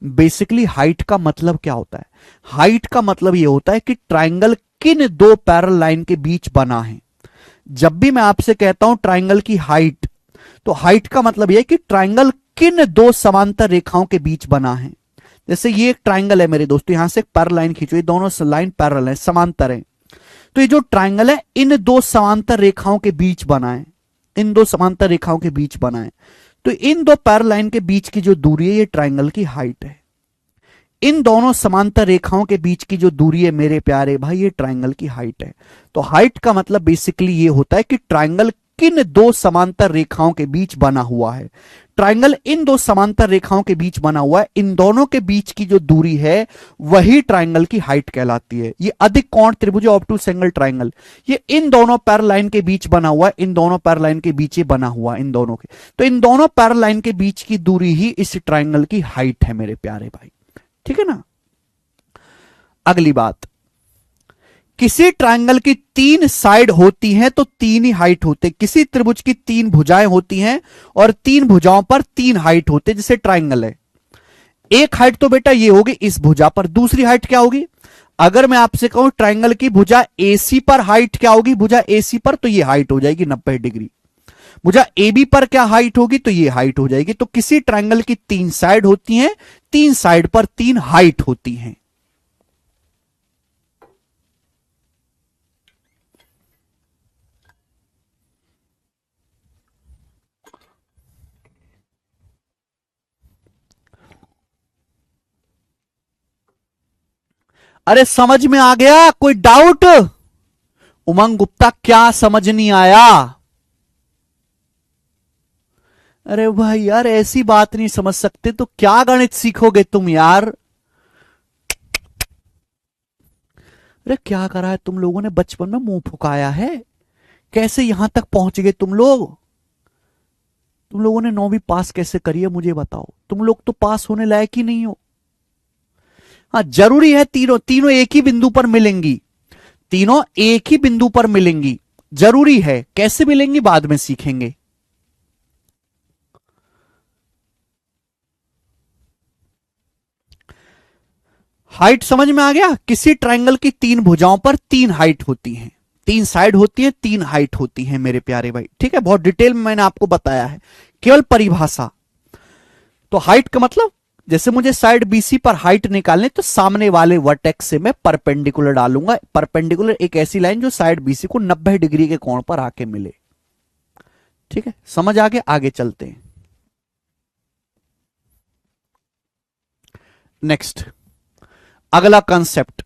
बेसिकली हाइट का मतलब क्या होता है? हाइट का मतलब ये होता है कि ट्राइंगल किन दो पैरेलल लाइन के बीच बना है। जब भी मैं आपसे कहता हूं ट्राइंगल की हाइट, तो हाइट का मतलब यह कि ट्राइंगल किन दो समांतर रेखाओं के बीच बना है। जैसे ये एक ट्राइंगल है मेरे दोस्तों, यहां से एक पैरेलल लाइन खींचो, ये दोनों लाइन पैरेलल है, समांतर है। तो ये जो ट्राइंगल है इन दो समांतर रेखाओं के बीच बना है, इन दो समांतर रेखाओं के बीच बना है। तो इन दो पैरेलल लाइन के बीच की जो दूरी है ये ट्राइंगल की हाइट है। इन दोनों समांतर रेखाओं के बीच की जो दूरी है मेरे प्यारे भाई ये ट्राइंगल की हाइट है। तो हाइट का मतलब बेसिकली ये होता है कि ट्राइंगल किन दो समांतर रेखाओं के बीच बना हुआ है। ट्राइंगल इन दो समांतर रेखाओं के बीच बना हुआ है, इन दोनों के बीच की जो दूरी है वही ट्राइंगल की हाइट कहलाती है। ये अधिक कोण त्रिभुज ऑब्टयूज एंगल ट्राइंगल, ये इन दोनों पैरेलल लाइन के बीच बना हुआ है, इन दोनों पैरेलल लाइन के बीच ये बना हुआ है, इन दोनों के। तो इन दोनों पैरेलल लाइन के बीच की दूरी ही इस ट्राइंगल की हाइट है मेरे प्यारे भाई, ठीक है ना। अगली बात, किसी ट्रायंगल की तीन साइड होती हैं तो तीन ही हाइट होते। किसी त्रिभुज की तीन भुजाएं होती हैं और तीन भुजाओं पर तीन हाइट होते, जैसे ट्रायंगल है। एक हाइट तो बेटा ये होगी इस भुजा पर, दूसरी हाइट क्या होगी? अगर मैं आपसे कहूं ट्रायंगल की भुजा एसी पर हाइट क्या होगी, भुजा एसी पर, तो ये हाइट हो जाएगी 90 डिग्री। भुजा एबी पर क्या हाइट होगी, तो ये हाइट हो जाएगी। तो किसी ट्रायंगल की तीन साइड होती हैं, तीन साइड पर तीन हाइट होती हैं। अरे समझ में आ गया, कोई डाउट? उमंग गुप्ता क्या समझ नहीं आया? अरे भाई यार ऐसी बात नहीं समझ सकते तो क्या गणित सीखोगे तुम यार? अरे क्या करा है तुम लोगों ने, बचपन में मुंह फुकाया है? कैसे यहां तक पहुंच गए तुम लोग? तुम लोगों ने 9वीं पास कैसे करी है मुझे बताओ? तुम लोग तो पास होने लायक ही नहीं हो। हाँ जरूरी है, तीनों तीनों एक ही बिंदु पर मिलेंगी, तीनों एक ही बिंदु पर मिलेंगी, जरूरी है। कैसे मिलेंगी बाद में सीखेंगे। हाइट समझ में आ गया? किसी ट्रायंगल की तीन भुजाओं पर तीन हाइट होती हैं, तीन साइड होती है, तीन हाइट होती है मेरे प्यारे भाई, ठीक है। बहुत डिटेल में मैंने आपको बताया है, केवल परिभाषा। तो हाइट का मतलब, जैसे मुझे साइड बीसी पर हाइट निकालने तो सामने वाले वर्टेक्स से मैं परपेंडिकुलर डालूंगा। परपेंडिकुलर एक ऐसी लाइन जो साइड बीसी को 90 डिग्री के कोण पर आके मिले, ठीक है। समझ आ गया? आगे चलते हैं। नेक्स्ट, अगला कंसेप्ट,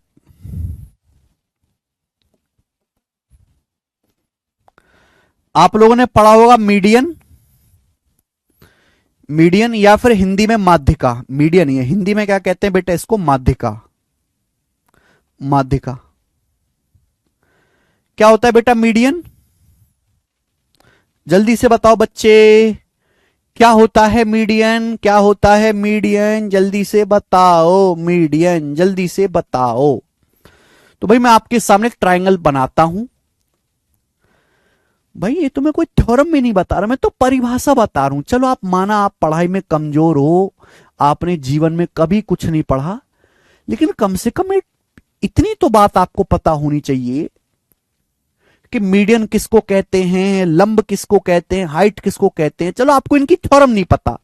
आप लोगों ने पढ़ा होगा मीडियन। मीडियन या फिर हिंदी में माध्यिका। मीडियन ही है, हिंदी में क्या कहते हैं बेटा इसको? माध्यिका। माध्यिका क्या होता है बेटा मीडियन? जल्दी से बताओ बच्चे, क्या होता है मीडियन? क्या होता है मीडियन? जल्दी से बताओ, मीडियन जल्दी से बताओ। तो भाई मैं आपके सामने एक ट्रायंगल बनाता हूं। भाई ये तो मैं कोई थ्योरम में नहीं बता रहा, मैं तो परिभाषा बता रहा हूं। चलो आप माना आप पढ़ाई में कमजोर हो, आपने जीवन में कभी कुछ नहीं पढ़ा, लेकिन कम से कम इतनी तो बात आपको पता होनी चाहिए कि मीडियन किसको कहते हैं, लंब किसको कहते हैं, हाइट किसको कहते हैं। चलो आपको इनकी थ्योरम नहीं पता,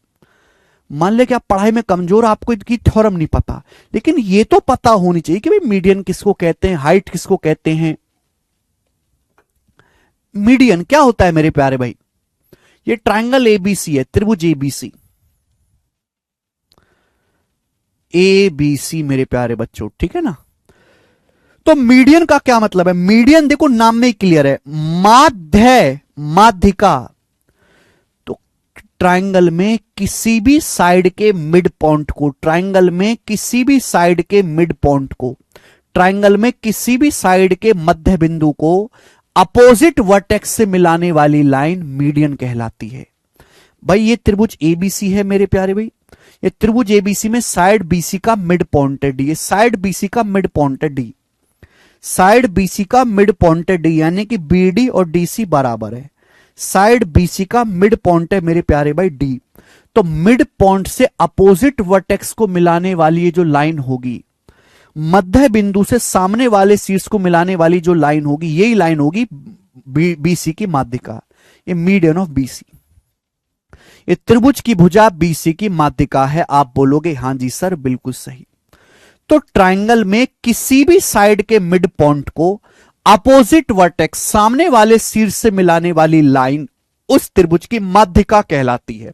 मान ले कि आप पढ़ाई में कमजोर, आपको इनकी थ्योरम नहीं पता, लेकिन ये तो पता होनी चाहिए कि भाई मीडियन किसको कहते हैं, हाइट किसको कहते हैं। मीडियन क्या होता है मेरे प्यारे भाई? ये ट्रायंगल एबीसी है, त्रिभुज एबीसी। एबीसी मेरे प्यारे बच्चों, ठीक है ना। तो मीडियन का क्या मतलब है? मीडियन देखो नाम में ही क्लियर है, माध्य, माध्यिका। तो ट्रायंगल में किसी भी साइड के मिड पॉइंट को, ट्रायंगल में किसी भी साइड के मिड पॉइंट को, ट्रायंगल में किसी भी साइड के मध्य बिंदु को अपोजिट वर्टेक्स से मिलाने वाली लाइन मीडियन कहलाती है। भाई ये त्रिभुज एबीसी है मेरे प्यारे भाई, ये त्रिभुज एबीसी में साइड बीसी का मिड पॉइंट है डी, ये साइड बीसी का मिड पॉइंट है डी, साइड बीसी का मिड पॉइंट है डी, यानी कि बीडी और डीसी बराबर है। साइड बीसी का मिड पॉइंट है मेरे प्यारे भाई डी। तो मिड पॉइंट से अपोजिट वर्टेक्स को मिलाने वाली ये जो लाइन होगी, मध्य बिंदु से सामने वाले शीर्ष को मिलाने वाली जो लाइन होगी, यही लाइन होगी बीसी की माध्यिका, ये मीडियन ऑफ बीसी। ये त्रिभुज की भुजा बीसी की माध्यिका है। आप बोलोगे हां जी सर बिल्कुल सही। तो ट्रायंगल में किसी भी साइड के मिड पॉइंट को अपोजिट वर्टेक्स सामने वाले शीर्ष से मिलाने वाली लाइन उस त्रिभुज की माध्यिका कहलाती है।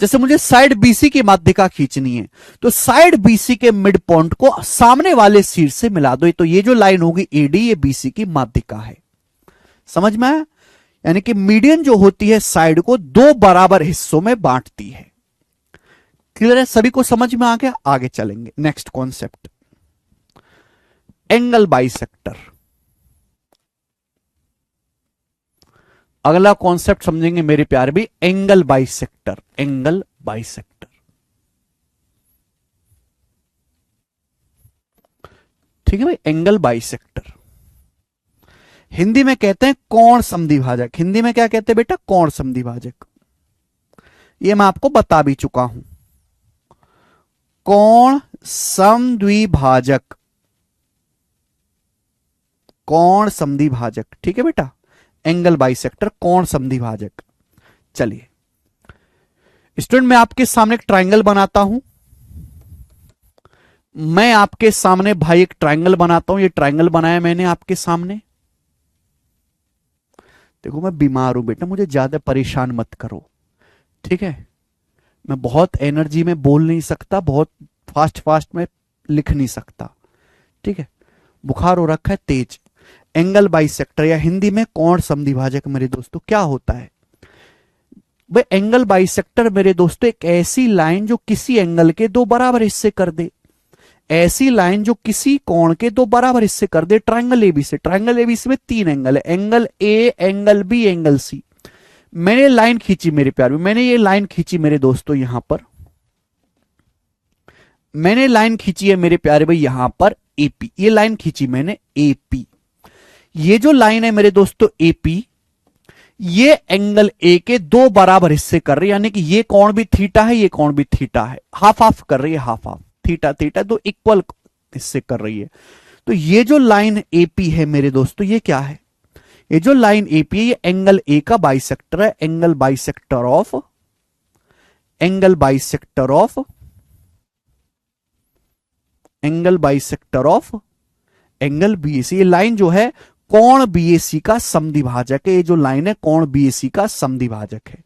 जैसे मुझे साइड बीसी की माध्यिका खींचनी है तो साइड बीसी के मिड पॉइंट को सामने वाले शीर्ष से मिला दो, तो ये जो लाइन होगी एडी ये बीसी की माध्यिका है। समझ में आया? यानी कि मीडियन जो होती है साइड को दो बराबर हिस्सों में बांटती है। क्लियर है? सभी को समझ में आ गया? आगे चलेंगे नेक्स्ट कॉन्सेप्ट, एंगल बाइसेक्टर। अगला कॉन्सेप्ट समझेंगे मेरे प्यारे भी, एंगल बाइसेक्टर। एंगल बाइसेक्टर, ठीक है भाई। एंगल बाइसेक्टर हिंदी में कहते हैं कोण समद्विभाजक। हिंदी में क्या कहते हैं बेटा? कोण समद्विभाजक। ये मैं आपको बता भी चुका हूं, कोण समद्विभाजक, कोण समद्विभाजक, ठीक है बेटा। एंगल बाइसेक्टर, कोण समद्विभाजक। चलिए स्टूडेंट, मैं आपके सामने एक ट्रायंगल बनाता हूं। मैं आपके सामने भाई एक ट्रायंगल बनाता हूं। ये ट्रायंगल बनाया मैंने आपके सामने। देखो मैं बीमार हूं बेटा, मुझे ज्यादा परेशान मत करो, ठीक है। मैं बहुत एनर्जी में बोल नहीं सकता, बहुत फास्ट में लिख नहीं सकता, ठीक है। बुखार हो रखा है तेज। एंगल बाइसेक्टर या हिंदी में कोण समद्विभाजक मेरे दोस्तों क्या होता है? भाई एंगल बाइसेक्टर मेरे दोस्तों एक ऐसी लाइन जो किसी एंगल के दो बराबर हिस्से कर दे। ऐसी लाइन जो किसी कोण के दो बराबर हिस्से कर दे ट्रायंगल एबी से। ट्रायंगल एबीसी में तीन एंगल है, angle A, angle B, angle C. मैंने लाइन खींची मेरे प्यारे, मैंने ये लाइन खींची मेरे दोस्तों यहां पर, मैंने लाइन खींची है मेरे प्यारे भाई यहां पर एपी। ये लाइन खींची मैंने एपी। ये जो लाइन है मेरे दोस्तों एपी, ये एंगल ए के दो बराबर हिस्से कर रही है, यानी कि ये कोण भी थीटा है, ये कोण भी थीटा है, हाफ हाफ कर रही है, हाफ हाफ, थीटा थीटा दो इक्वल हिस्से कर रही है। तो ये जो लाइन एपी है मेरे दोस्तों ये क्या है? ये जो लाइन एपी है ये एंगल ए का बाइसेक्टर है। Angle bisector of, angle bisector of, angle bisector of angle BAC. ये लाइन जो है कोण बीएसी का समद्विभाजक है। ये जो लाइन है कोण बीएसी का समद्विभाजक है।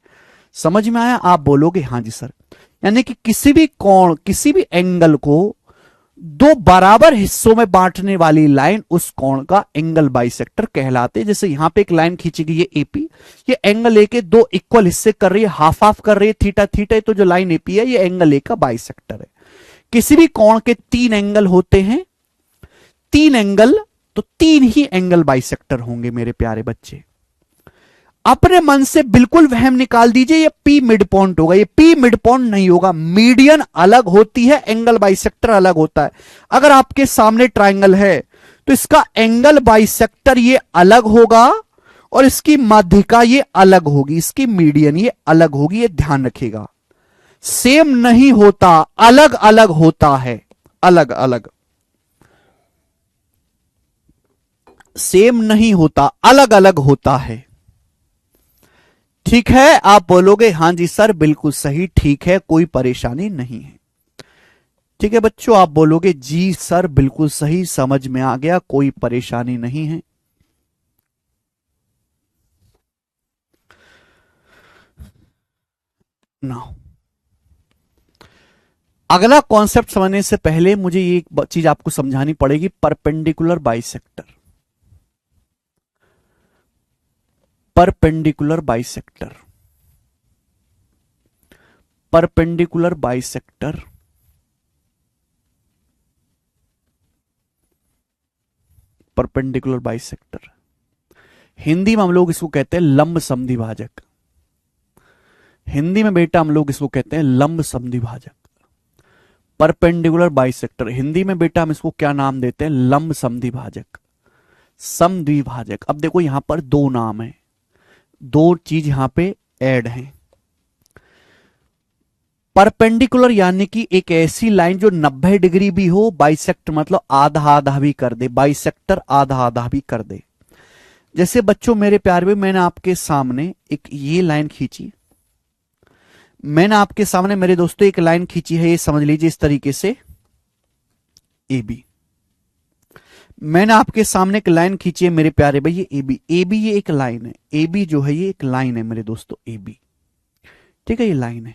समझ में आया? आप बोलोगे हां जी सर। यानी कि किसी भी कोण, किसी भी एंगल को दो बराबर हिस्सों में बांटने वाली लाइन उस कोण का एंगल बाइसेक्टर कहलाते। जैसे यहां पे एक लाइन खींची गई है एपी, ये एंगल ए के दो इक्वल हिस्से कर रही है, हाफ हाफ कर रही है, थीटा थीटा। तो जो लाइन एपी है ये एंगल ए का बाइसेक्टर है। किसी भी कोण के तीन एंगल होते हैं, तीन एंगल, तो तीन ही एंगल बाइसेक्टर होंगे मेरे प्यारे बच्चे। अपने मन से बिल्कुल वहम निकाल दीजिए ये पी मिड पॉइंट होगा। ये पी मिड पॉइंट नहीं होगा। मीडियन अलग होती है, एंगल बाइसेक्टर अलग होता है। अगर आपके सामने ट्रायंगल है तो इसका एंगल बाइसेक्टर ये अलग होगा और इसकी माध्यिका ये अलग होगी, इसकी मीडियन ये अलग होगी। ये ध्यान रखिएगा, सेम नहीं होता, अलग अलग होता है, अलग अलग, सेम नहीं होता, अलग अलग होता है। ठीक है? आप बोलोगे हां जी सर बिल्कुल सही, ठीक है, कोई परेशानी नहीं है। ठीक है बच्चों, आप बोलोगे जी सर बिल्कुल सही, समझ में आ गया, कोई परेशानी नहीं है। नाउ अगला कॉन्सेप्ट समझने से पहले मुझे ये एक चीज आपको समझानी पड़ेगी, perpendicular bisector. Perpendicular bisector, perpendicular bisector, perpendicular bisector Hindi में हम लोग इसको कहते हैं लंब समद्विभाजक। हिंदी में बेटा हम लोग इसको कहते हैं लंब समद्विभाजक। परपेंडिकुलर बाइसेक्टर हिंदी में बेटा हम इसको क्या नाम देते हैं? लंब समद्विभाजक, समद्विभाजक। अब देखो यहां पर दो नाम है, दो चीज यहां पे ऐड हैं। परपेंडिकुलर यानी कि एक ऐसी लाइन जो 90 डिग्री भी हो, बाइसेक्टर मतलब आधा आधा भी कर दे, बाइसेक्टर आधा आधा भी कर दे। जैसे बच्चों मेरे प्यारे में मैंने आपके सामने एक ये लाइन खींची, मैंने आपके सामने मेरे दोस्तों एक लाइन खींची है, ये समझ लीजिए इस तरीके से, ए बी। मैंने आपके सामने एक लाइन खींची है मेरे प्यारे भाई, ये ए बी, ए बी ये एक लाइन है, ए बी जो है ये एक लाइन है मेरे दोस्तों, ए बी, ठीक है, ये लाइन है।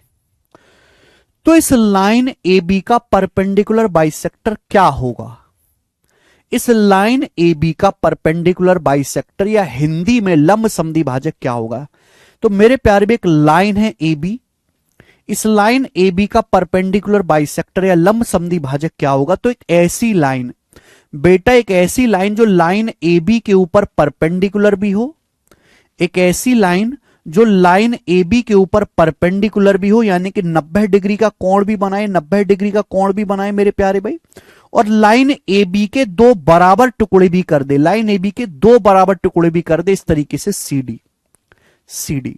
तो इस लाइन ए बी का परपेंडिकुलर बाइसेक्टर क्या होगा? इस लाइन ए बी का परपेंडिकुलर बाइसेक्टर या हिंदी में लंब समद्विभाजक क्या होगा? तो मेरे प्यारे भी एक लाइन है ए बी, इस लाइन ए बी का परपेंडिकुलर बाइसेक्टर या लंब समद्विभाजक क्या होगा? तो एक ऐसी लाइन बेटा, एक ऐसी लाइन जो लाइन ए बी के ऊपर परपेंडिकुलर भी हो, एक ऐसी लाइन जो लाइन ए बी के ऊपर परपेंडिकुलर भी हो, यानी कि 90 डिग्री का कोण भी बनाए, 90 डिग्री का कोण भी बनाए मेरे प्यारे भाई, और लाइन ए बी के दो बराबर टुकड़े भी कर दे, लाइन ए बी के दो बराबर टुकड़े भी कर दे, इस तरीके से सी डी, सी डी।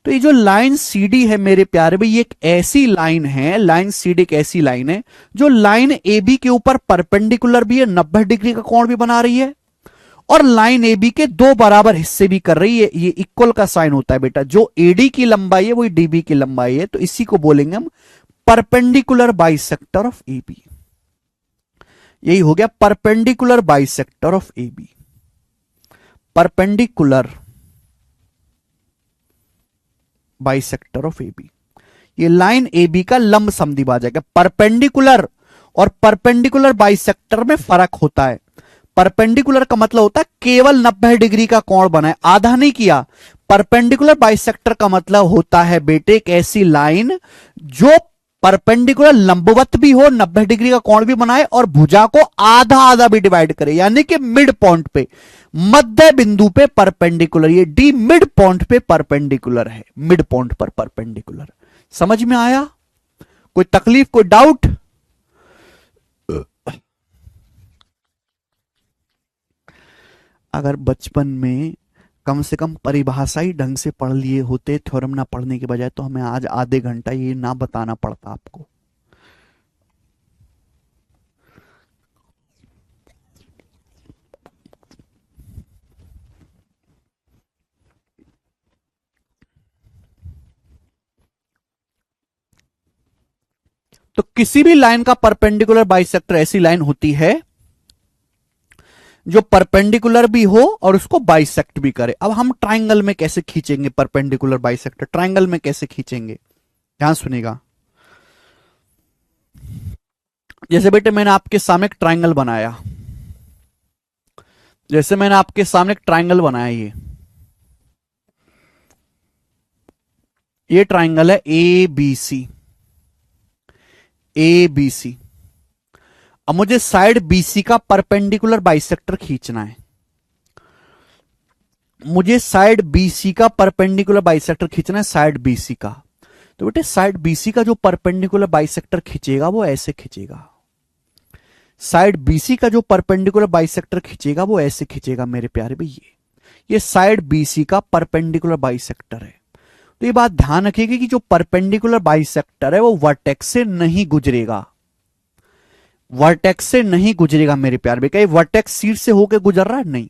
तो ये जो लाइन सी डी है मेरे प्यारे भाई, ये एक ऐसी लाइन है, लाइन सी डी एक ऐसी लाइन है जो लाइन ए बी के ऊपर परपेंडिकुलर भी है, 90 डिग्री का कोण भी बना रही है, और लाइन ए बी के दो बराबर हिस्से भी कर रही है। ये इक्वल का साइन होता है बेटा, जो एडी की लंबाई है वही डीबी की लंबाई है, तो इसी को बोलेंगे हम perpendicular bisector of A B. यही हो गया perpendicular bisector of A B, perpendicular bisector of A B. ये लाइन ए बी का लंब समद्विभाजक है। परपेंडिकुलर और परपेंडिकुलर बाइसेक्टर में फर्क होता है। परपेंडिकुलर का मतलब होता है केवल 90 डिग्री का कोण बनाए, आधा नहीं किया। परपेंडिकुलर बाइसेक्टर का मतलब होता है बेटे एक ऐसी लाइन जो परपेंडिकुलर लंबवत भी हो, 90 डिग्री का कोण भी बनाए, और भुजा को आधा आधा भी डिवाइड करे, यानी कि मिड पॉइंट पे, मध्य बिंदु पे परपेंडिकुलर। ये डी मिड पॉइंट पे परपेंडिकुलर है, मिड पॉइंट पर परपेंडिकुलर। समझ में आया? कोई तकलीफ, कोई डाउट? अगर बचपन में कम से कम परिभाषा ही ढंग से पढ़ लिए होते, थ्योरम ना पढ़ने के बजाय, तो हमें आज आधे घंटा ये ना बताना पड़ता आपको। तो किसी भी लाइन का परपेंडिकुलर बाइसेक्टर ऐसी लाइन होती है जो परपेंडिकुलर भी हो और उसको बाइसेक्ट भी करे। अब हम ट्राइंगल में कैसे खींचेंगे परपेंडिकुलर बाइसेक्टर? ट्राइंगल में कैसे खींचेंगे, ध्यान सुनिएगा। जैसे बेटे मैंने आपके सामने एक ट्राइंगल बनाया, जैसे मैंने आपके सामने एक ट्राइंगल बनाया, ये ट्राइंगल है ए B C, A B C. अब मुझे साइड बीसी का परपेंडिकुलर बाइसेक्टर खींचना है, मुझे साइड बीसी का परपेंडिकुलर बाइसेक्टर खींचना है, साइड बीसी का। तो बेटे साइड बीसी का जो परपेंडिकुलर बाइसेक्टर खींचेगा वो ऐसे खींचेगा, साइड बीसी का जो परपेंडिकुलर बाइसेक्टर खींचेगा वो ऐसे खींचेगा मेरे प्यारे भैया। ये साइड बीसी का परपेंडिकुलर बाइसेक्टर है। तो ये बात ध्यान रखिएगा कि जो परपेंडिकुलर बाइसेक्टर है वो वर्टेक्स से नहीं गुजरेगा, वर्टेक्स से नहीं गुजरेगा मेरे प्यार में। कहीं वर्टेक्स सीट से होकर गुजर रहा है? नहीं।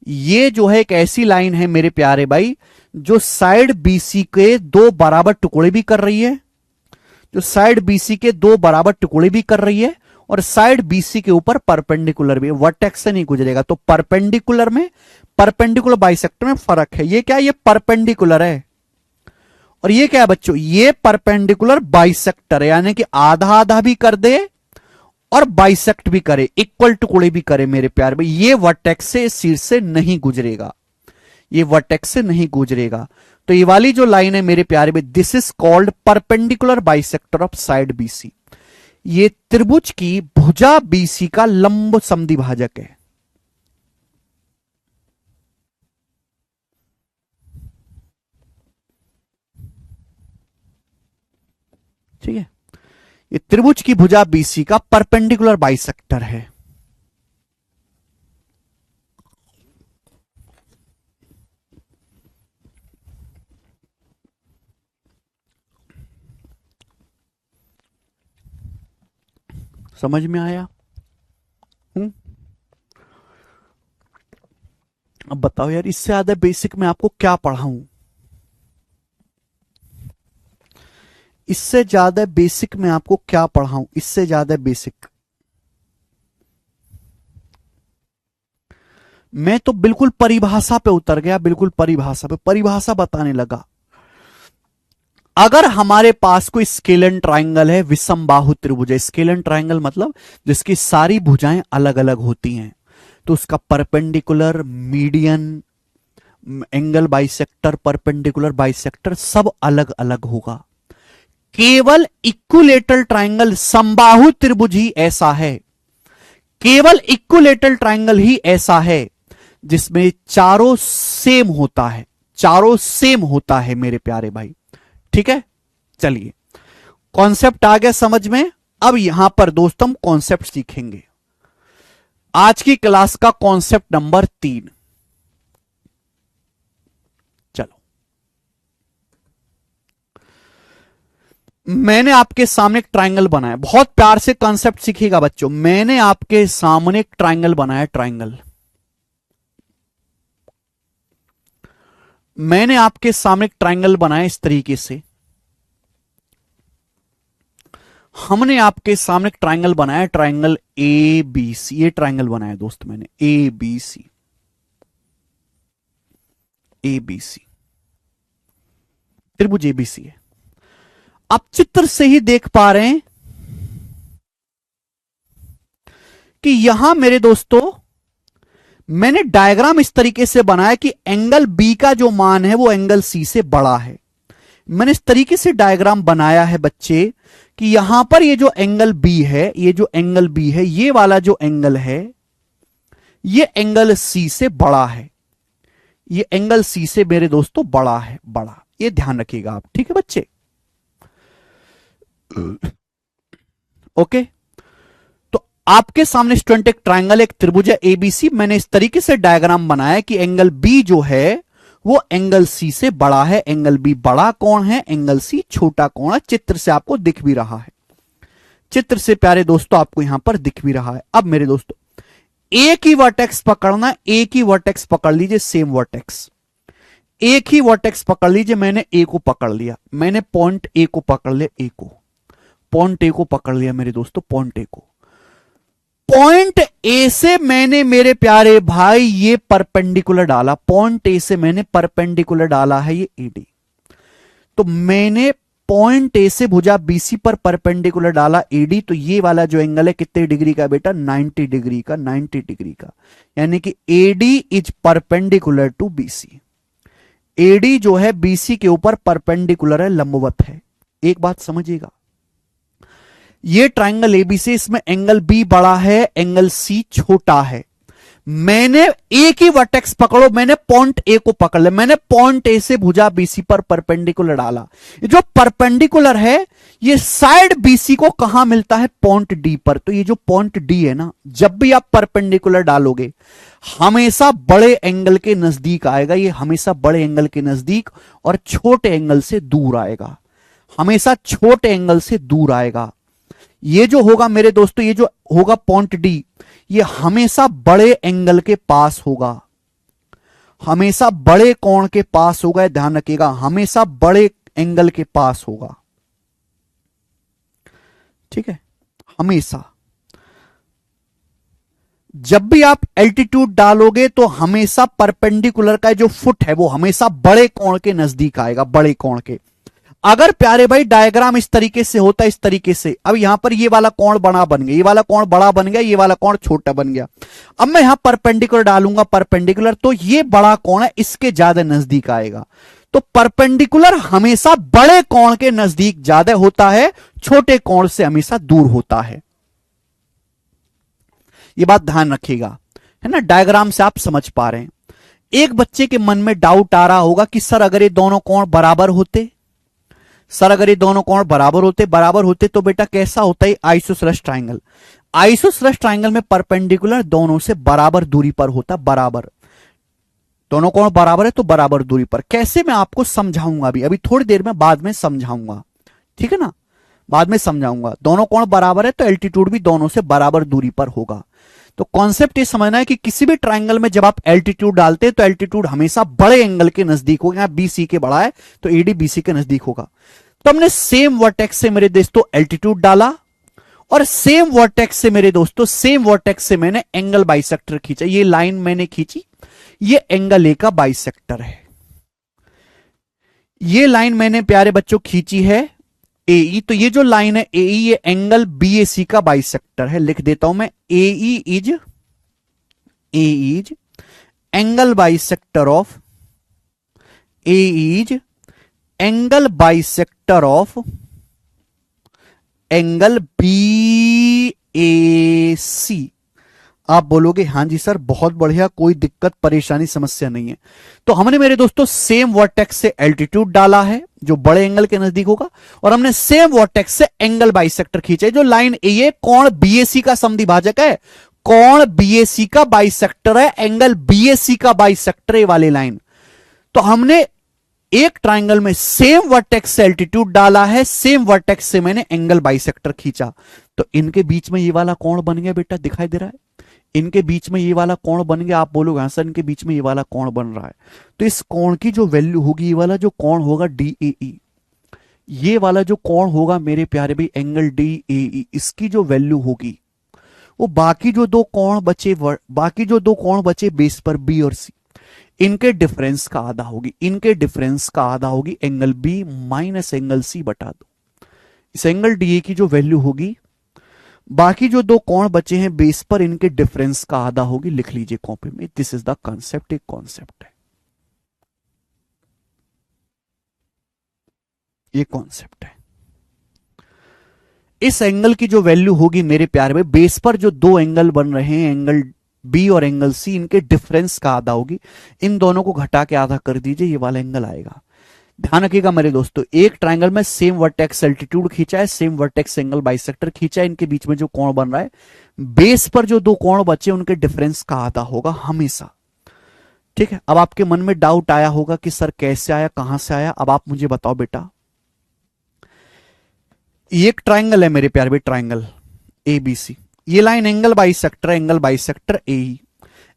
ये जो है एक ऐसी लाइन है मेरे प्यारे भाई जो साइड बीसी के दो बराबर टुकड़े भी कर रही है, जो साइड बीसी के दो बराबर टुकड़े भी कर रही है, और साइड बीसी के ऊपर परपेंडिकुलर भी, वर्टेक्स से नहीं गुजरेगा। तो परपेंडिकुलर में, परपेंडिकुलर बाइसेक्टर में फर्क है। ये क्या है? ये परपेंडिकुलर है, और ये क्या है बच्चों? ये परपेंडिकुलर बाइसेक्टर है, यानी कि आधा आधा भी कर दे और बाइसेक्ट भी करे, इक्वल टुकड़े भी करे मेरे प्यार में। ये वर्टेक्स से शीर्ष से नहीं गुजरेगा, ये वर्टेक्स से नहीं गुजरेगा। तो ये वाली जो लाइन है मेरे प्यारे में, this is called perpendicular bisector of side BC. ये त्रिभुज की भुजा बीसी का लंब समद्विभाजक है। ठीक है, ये त्रिभुज की भुजा बीसी का परपेंडिकुलर बाइसेक्टर है। समझ में आया? अब बताओ यार, इससे ज्यादा बेसिक मैं आपको क्या पढ़ाऊं? इससे ज्यादा बेसिक मैं आपको क्या पढ़ाऊं, इससे ज्यादा बेसिक। मैं तो बिल्कुल परिभाषा पे उतर गया, बिल्कुल परिभाषा पे, परिभाषा बताने लगा। अगर हमारे पास कोई स्केलन ट्राइंगल है, विषम बाहु त्रिभुज है, स्केलन ट्राइंगल मतलब जिसकी सारी भुजाएं अलग अलग होती हैं, तो उसका perpendicular, median, angle bisector, perpendicular bisector सब अलग अलग होगा। केवल इक्विलेटरल ट्राइंगल समबाहु त्रिभुज ही ऐसा है, केवल इक्विलेटरल ट्राइंगल ही ऐसा है जिसमें चारों सेम होता है, चारों सेम होता है मेरे प्यारे भाई। ठीक है, चलिए कॉन्सेप्ट आ गया समझ में। अब यहां पर दोस्तों हम कॉन्सेप्ट सीखेंगे। आज की क्लास का कॉन्सेप्ट नंबर 3। चलो, मैंने आपके सामने एक ट्राइंगल बनाया, बहुत प्यार से कॉन्सेप्ट सीखिएगा बच्चों। मैंने आपके सामने एक ट्राइंगल बनाया, ट्राइंगल मैंने आपके सामने एक ट्राइंगल बनाया इस तरीके से। हमने आपके सामने एक ट्राइंगल बनाया, ट्राइंगल ए बी सी। ये ट्राइंगल बनाया दोस्त मैंने, ए बी सी, ए बी सी, त्रिभुज ए बी सी है। आप चित्र से ही देख पा रहे हैं कि यहां मेरे दोस्तों मैंने डायग्राम इस तरीके से बनाया कि एंगल बी का जो मान है वो एंगल सी से बड़ा है। मैंने इस तरीके से डायग्राम बनाया है बच्चे कि यहां पर ये जो एंगल बी है, ये जो एंगल बी है, ये वाला जो एंगल है, ये एंगल सी से बड़ा है, ये एंगल सी से मेरे दोस्तों बड़ा है, बड़ा। ये ध्यान रखिएगा आप, ठीक है बच्चे। ओके, तो आपके सामने स्टूडेंट एक ट्राइंगल, एक त्रिभुज है एबीसी। मैंने इस तरीके से डायग्राम बनाया कि एंगल बी जो है वो एंगल सी से बड़ा है। एंगल बी बड़ा कौन है, एंगल सी छोटा कौन है। चित्र से आपको दिख भी रहा है, चित्र से प्यारे दोस्तों आपको यहां पर दिख भी रहा है। अब मेरे दोस्तों एक ही वर्टेक्स पकड़ना, एक ही वर्टेक्स पकड़ लीजिए, सेम वर्टेक्स, एक ही वर्टेक्स पकड़ लीजिए। मैंने ए को पकड़ लिया, मैंने पॉइंट ए को पकड़ लिया, ए को, पॉइंट ए को पकड़ लिया मेरे दोस्तों, पॉइंट ए को। पॉइंट ए से मैंने मेरे प्यारे भाई ये परपेंडिकुलर डाला, पॉइंट ए से मैंने परपेंडिकुलर डाला है ये एडी। तो मैंने पॉइंट ए से भुजा बीसी पर परपेंडिकुलर डाला एडी, तो ये वाला जो एंगल है कितने डिग्री का बेटा, 90 डिग्री का, 90 डिग्री का। यानी कि AD is perpendicular to BC. AD जो है बीसी के ऊपर परपेंडिकुलर है, लंबवत है। एक बात समझिएगा, ये ट्राइंगल एबीसी, इसमें एंगल बी बड़ा है, एंगल सी छोटा है। मैंने एक ही वर्टेक्स पकड़ो, मैंने पॉइंट ए को पकड़ लिया, मैंने पॉइंट ए से भुजा बीसी पर परपेंडिकुलर डाला। ये जो परपेंडिकुलर है ये साइड बीसी को कहां मिलता है, पॉइंट डी पर। तो ये जो पॉइंट डी है ना, जब भी आप परपेंडिकुलर डालोगे हमेशा बड़े एंगल के नजदीक आएगा, ये हमेशा बड़े एंगल के नजदीक और छोटे एंगल से दूर आएगा, हमेशा छोटे एंगल से दूर आएगा। ये जो होगा मेरे दोस्तों, ये जो होगा पॉइंट डी, ये हमेशा बड़े एंगल के पास होगा, हमेशा बड़े कोण के पास होगा। ध्यान रखिएगा, हमेशा बड़े एंगल के पास होगा, ठीक है। हमेशा जब भी आप एल्टीट्यूड डालोगे तो हमेशा परपेंडिकुलर का जो फुट है वो हमेशा बड़े कोण के नजदीक आएगा, बड़े कोण के। अगर प्यारे भाई डायग्राम इस तरीके से होता है, इस तरीके से, अब यहां पर ये वाला कोण बड़ा बन गया, ये वाला कोण बड़ा बन गया, ये वाला कोण छोटा बन गया। अब मैं यहां परपेंडिकुलर डालूंगा, परपेंडिकुलर, तो ये बड़ा कोण है इसके ज्यादा नजदीक आएगा। तो परपेंडिकुलर हमेशा बड़े कोण के नजदीक ज्यादा होता है, छोटे कोण से हमेशा दूर होता है। ये बात ध्यान रखिएगा, है ना। डायग्राम से आप समझ पा रहे हैं। एक बच्चे के मन में डाउट आ रहा होगा कि सर अगर ये दोनों कोण बराबर होते, सर अगर ये दोनों कोण बराबर होते तो बेटा कैसा होता है आइसोसेलेस ट्राइंगल। आइसोसेलेस ट्राइंगल में परपेंडिकुलर दोनों से बराबर दूरी पर होता, बराबर, दोनों कोण बराबर है तो बराबर दूरी पर। कैसे मैं आपको समझाऊंगा, अभी थोड़ी देर में, बाद में समझाऊंगा, ठीक है ना, बाद में समझाऊंगा। दोनों कोण बराबर है तो एल्टीट्यूड भी दोनों से बराबर दूरी पर होगा। तो कॉन्सेप्ट ये समझना है कि किसी भी ट्राइंगल में जब आप एल्टीट्यूड डालते हैं तो एल्टीट्यूड हमेशा बड़े एंगल के नजदीक होगा। यहां बीसी के बड़ा है तो एडी बीसी के नजदीक होगा। तो हमने सेम वर्टेक्स से मेरे दोस्तों एल्टीट्यूड डाला और सेम वर्टेक्स से मेरे दोस्तों सेम वर्टेक्स से मैंने एंगल बाइसेक्टर खींचा। ये लाइन मैंने खींची, ये एंगल ए का बाइसेक्टर है। ये लाइन मैंने प्यारे बच्चों खींची है एई, तो ये जो लाइन है एई ये एंगल बीएसी का बाइसेक्टर है। लिख देता हूं मैं AE is angle bisector of angle bisector of angle B A C. आप बोलोगे हां जी सर बहुत बढ़िया, कोई दिक्कत परेशानी समस्या नहीं है। तो हमने मेरे दोस्तों सेम वर्टेक्स से एल्टीट्यूड डाला है जो बड़े एंगल के नजदीक होगा, और हमने सेम वर्टेक्स से एंगल बाइसेक्टर खींचा है। जो लाइन ए है कोण बीएसी का समद्विभाजक है, कोण बीएसी का बाइसेक्टर है, एंगल बीएसी का बाइसेक्टर है वाली लाइन। तो हमने एक ट्राइंगल में सेम वर्टेक्स से एल्टीट्यूड डाला है, सेम वर्टेक्स से मैंने एंगल बाइसेक्टर खींचा, तो इनके बीच में ये वाला कोण बन गया बेटा, दिखाई दे रहा है? इनके बीच में ये वाला कोण बन गया। आप बोलोगे सर इनके बीच में ये वाला कोण बन रहा है, तो इस कोण की जो वैल्यू होगी, ये वाला जो कोण होगा DAE, ये वाला जो कोण होगा मेरे प्यारे भाई एंगल DAE, इसकी जो वैल्यू होगी वो बाकी जो दो कोण बचे बेस पर बी और सी, इनके डिफरेंस का आधा होगी। इनके डिफरेंस का आधा होगी angle B minus angle C बटा दो। इस एंगल DA की जो वैल्यू होगी बाकी जो दो कोण बचे हैं बेस पर, इनके डिफरेंस का आधा होगी। लिख लीजिए कॉपी में, दिस इज द कॉन्सेप्ट। एक कॉन्सेप्ट है ये, कॉन्सेप्ट है। इस एंगल की जो वैल्यू होगी मेरे प्यारे में, बेस पर जो दो एंगल बन रहे हैं एंगल बी और एंगल सी, इनके डिफरेंस का आधा होगी। इन दोनों को घटा के आधा कर दीजिए, ये वाला एंगल आएगा। ध्यान रखिएगा मेरे दोस्तों, एक ट्राइंगल में सेम वर्टेक्स एल्टीट्यूड खींचा है, सेम वर्टेक्स एंगल बाइसेक्टर खींचा है, इनके बीच में जो कोण बन रहा है बेस पर जो दो कोण बचे उनके डिफरेंस का आधा होगा हमेशा। ठीक है, अब आपके मन में डाउट आया होगा कि सर कैसे आया, कहां से आया? अब आप मुझे बताओ बेटा, ये एक ट्राइंगल है मेरे प्यारे भाई, ट्राइंगल ABC, ये लाइन एंगल बाइसेक्टर ए।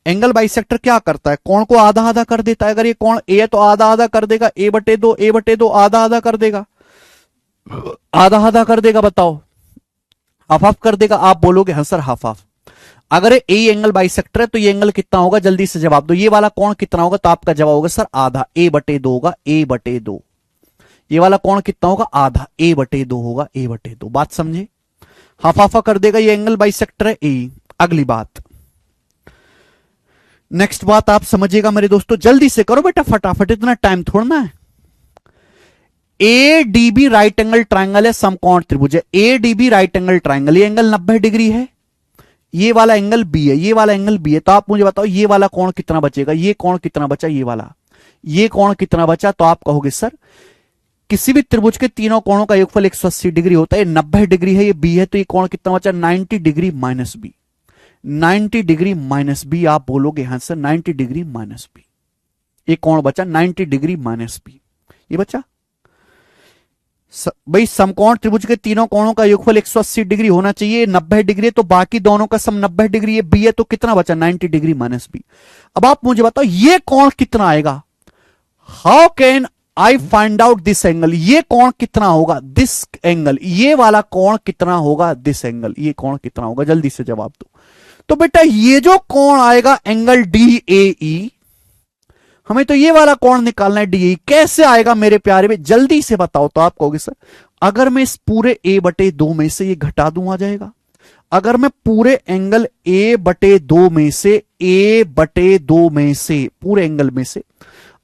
एंगल बाइसेक्टर क्या करता है? कोण को आधा आधा कर देता है। अगर ये कोण ए है तो आधा आधा कर देगा, A बटे दो आधा आधा कर देगा, आधा आधा कर देगा। बताओ, हाफ हाफ कर देगा? आप बोलोगे हाँ सर हाफ हाफ। अगर ए एंगल बाइसेक्टर है तो ये एंगल कितना होगा, जल्दी से जवाब दो। ये वाला कोण कितना होगा? तो आपका जवाब होगा सर आधा, A बटे दो होगा, A बटे दो। ये वाला कोण कितना होगा? आधा, A बटे दो होगा, A बटे दो। बात समझे? हाफ हाफा कर देगा, ये एंगल बाइसेक्टर है ए। अगली बात, नेक्स्ट बात आप समझिएगा मेरे दोस्तों, जल्दी से करो बेटा फटाफट, इतना टाइम थोड़ना है। ADB राइट एंगल ट्राइंगल है, समकोण त्रिभुज है। ADB राइट एंगल ट्राइंगल, ये एंगल 90 डिग्री है, ये वाला एंगल B है, ये वाला एंगल B है। तो आप मुझे बताओ ये वाला कोण कितना बचेगा? ये कोण कितना बचा? ये वाला, ये कोण कितना बचा? तो आप कहोगे सर किसी भी त्रिभुज के तीनों कोणों का योगफल 180 डिग्री होता है, 90 डिग्री है, ये B है, तो ये कोण कितना बचा? 90 degree minus B, 90 degree minus B। आप बोलोगे हाँ सर 90 डिग्री माइनस B, ये कोण बचा 90 डिग्री माइनस B, ये बचा। भाई समकोण त्रिभुज के तीनों कोणों का योगफल 180 डिग्री होना चाहिए, 90 डिग्री, तो बाकी दोनों का सम 90 डिग्री, ये B है, तो कितना बचा? 90 डिग्री माइनस B। अब आप मुझे बताओ ये कोण कितना आएगा? How can I find out this angle? ये कोण कितना होगा? दिस एंगल, ये वाला कोण कितना होगा? दिस एंगल, ये कोण कितना होगा? जल्दी से जवाब दो। तो बेटा ये जो कोण आएगा एंगल DAE, हमें तो ये वाला कोण निकालना है DAE। कैसे आएगा मेरे प्यारे में, जल्दी से बताओ। तो आप कहोगे सर अगर मैं इस पूरे A बटे 2 में से ये घटा दूं आ जाएगा। अगर मैं पूरे एंगल A बटे 2 में से, A बटे 2 में से, पूरे एंगल में से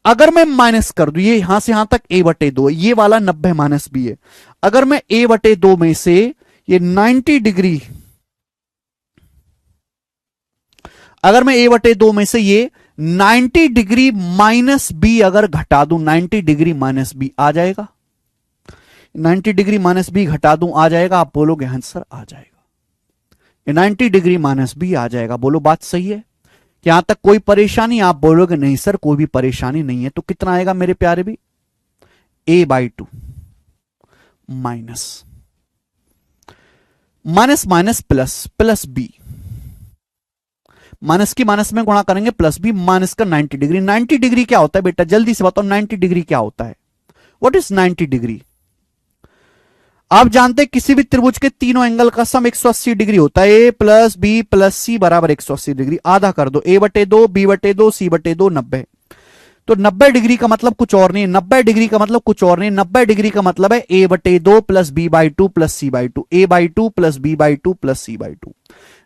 अगर मैं माइनस कर दूं, ये यहां से यहां तक A बटे 2 है, ये वाला 90 माइनस B है। अगर मैं A बटे 2 में से ये 90 डिग्री, अगर मैं A बटे 2 में से ये 90 डिग्री माइनस B अगर घटा दूं, 90 डिग्री माइनस B आ जाएगा। 90 डिग्री माइनस B घटा दूं आ जाएगा। आप बोलोगे हाँ सर आ जाएगा, 90 डिग्री माइनस B आ जाएगा। बोलो बात सही है? यहां तक कोई परेशानी? आप बोलोगे नहीं सर कोई भी परेशानी नहीं है। तो कितना आएगा मेरे प्यारे भी? A/2 minus minus minus plus, plus B, minus की माइनस में गुणा करेंगे प्लस B, माइनस का 90 डिग्री। 90 डिग्री क्या होता है बेटा, जल्दी से बताओ 90 डिग्री क्या होता है? What is 90 degree? आप जानते हैं किसी भी त्रिभुज के तीनों एंगल का सम 180 डिग्री होता है। ए प्लस बी प्लस सी बराबर 180 डिग्री। आधा कर दो, ए बटे दो, बी बटे दो, सी बटे दो, 90। तो 90 डिग्री का मतलब कुछ और नहीं है, 90 डिग्री का मतलब कुछ और नहीं, 90 डिग्री का मतलब है ए बटे दो plus B by two plus C by two, A by two plus B by two plus C by two.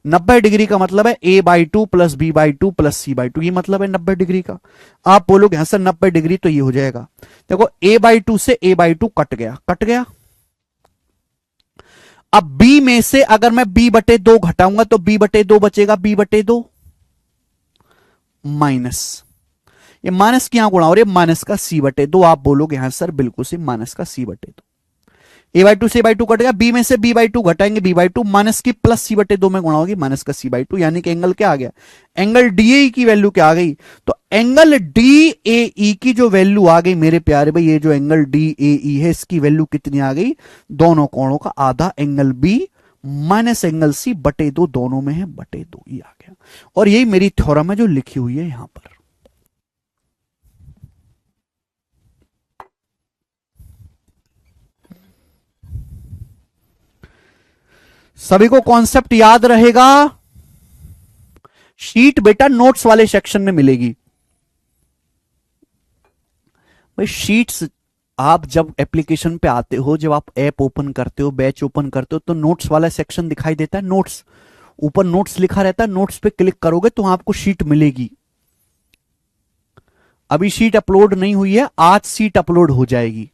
90 degree का मतलब है A by two plus B by two plus C by two, ये मतलब है 90 degree का। आप बोलोगे हाँ सर 90 डिग्री तो ये हो जाएगा। देखो ए बाई टू से ए बाई टू कट गया, कट गया। अब बी में से अगर मैं बी बटे दो घटाऊंगा तो बी बटे दो बचेगा, बी बटे दो माइनस, ये माइनस की यहां गुणा और ये माइनस का सी बटे दो। आप बोलोगे हाँ सर बिल्कुल से माइनस का सी बटे दो। ए बाई टू से बाई टू कटेगा, बी में से बी बाई टू घटाएंगे, बी बाई टू माइनस की प्लस सी बटे दो में गुणा होगी माइनस का सी बाई टू, यानी कि एंगल क्या आ गया, एंगल डी की वैल्यू क्या आ गई। तो एंगल डी ए की जो वैल्यू आ गई मेरे प्यारे भाई, ये जो एंगल डी ए है इसकी वैल्यू कितनी आ गई, दोनों कोणों का आधा, angle B minus angle C बटे दो, दोनों में है बटे दो, ये आ गया। और यही मेरी थ्योरम है जो लिखी हुई है यहां पर। सभी को कॉन्सेप्ट याद रहेगा। शीट बेटा नोट्स वाले सेक्शन में मिलेगी भाई। शीट्स आप जब एप्लीकेशन पे आते हो, जब आप ऐप ओपन करते हो, बैच ओपन करते हो, तो नोट्स वाला सेक्शन दिखाई देता है। नोट्स ऊपर नोट्स लिखा रहता है, नोट्स पे क्लिक करोगे तो आपको शीट मिलेगी। अभी शीट अपलोड नहीं हुई है, आज शीट अपलोड हो जाएगी।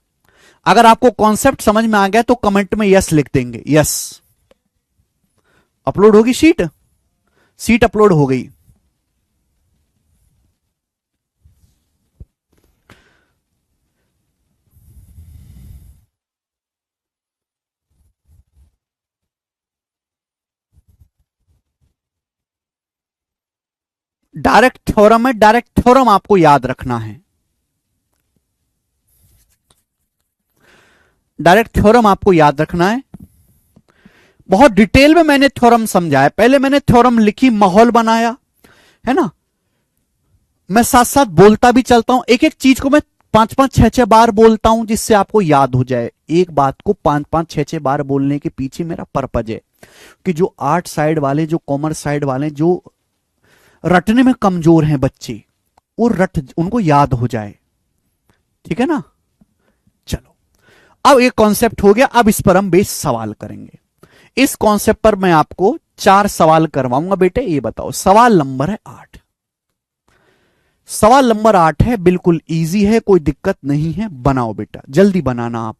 अगर आपको कॉन्सेप्ट समझ में आ गया तो कमेंट में यस लिख देंगे, यस। अपलोड होगी शीट, सीट अपलोड हो गई। डायरेक्ट थ्योरम है, डायरेक्ट थ्योरम आपको याद रखना है। डायरेक्ट थ्योरम आपको याद रखना है। बहुत डिटेल में मैंने थ्योरम समझाया, पहले मैंने थ्योरम लिखी, माहौल बनाया, है ना। मैं साथ साथ बोलता भी चलता हूं, एक एक चीज को मैं पांच पांच छह छह बार बोलता हूं जिससे आपको याद हो जाए। एक बात को पांच पांच छह छह बार बोलने के पीछे मेरा पर्पज है कि जो आर्ट साइड वाले, जो कॉमर्स साइड वाले, जो रटने में कमजोर हैं बच्चे, वो रट, उनको याद हो जाए। ठीक है ना। चलो, अब एक कॉन्सेप्ट हो गया, अब इस पर हम बेस सवाल करेंगे। इस कॉन्सेप्ट पर मैं आपको 4 सवाल करवाऊंगा बेटे। ये बताओ, सवाल नंबर है 8। सवाल नंबर 8 है, बिल्कुल इजी है, कोई दिक्कत नहीं है। बनाओ बेटा, जल्दी बनाना आप।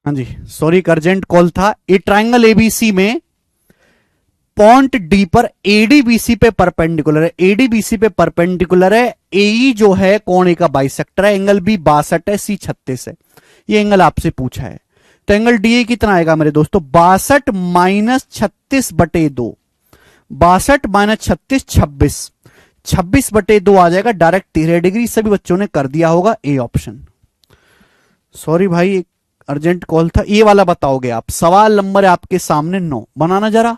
हाँ जी, सॉरी अर्जेंट कॉल था। ए ट्राइंगल एबीसी में पॉइंट डी पर एडीबीसी पे परपेंडिकुलर है, एडीबीसी पे परपेंडिकुलर है। एई जो है कोण ए का बाइसेक्टर है, एंगल बी 62 है, सी 36 है। ये एंगल आपसे पूछा है, तो एंगल डी कितना आएगा मेरे दोस्तों? 62 माइनस 36 बटे 2, 62 माइनस 36 26, 26 बटे 2 आ जाएगा डायरेक्ट 13 डिग्री। सभी बच्चों ने कर दिया होगा ए ऑप्शन। सॉरी भाई अर्जेंट कॉल था। ये वाला बताओगे आप। सवाल नंबर है आपके सामने 9, बनाना जरा,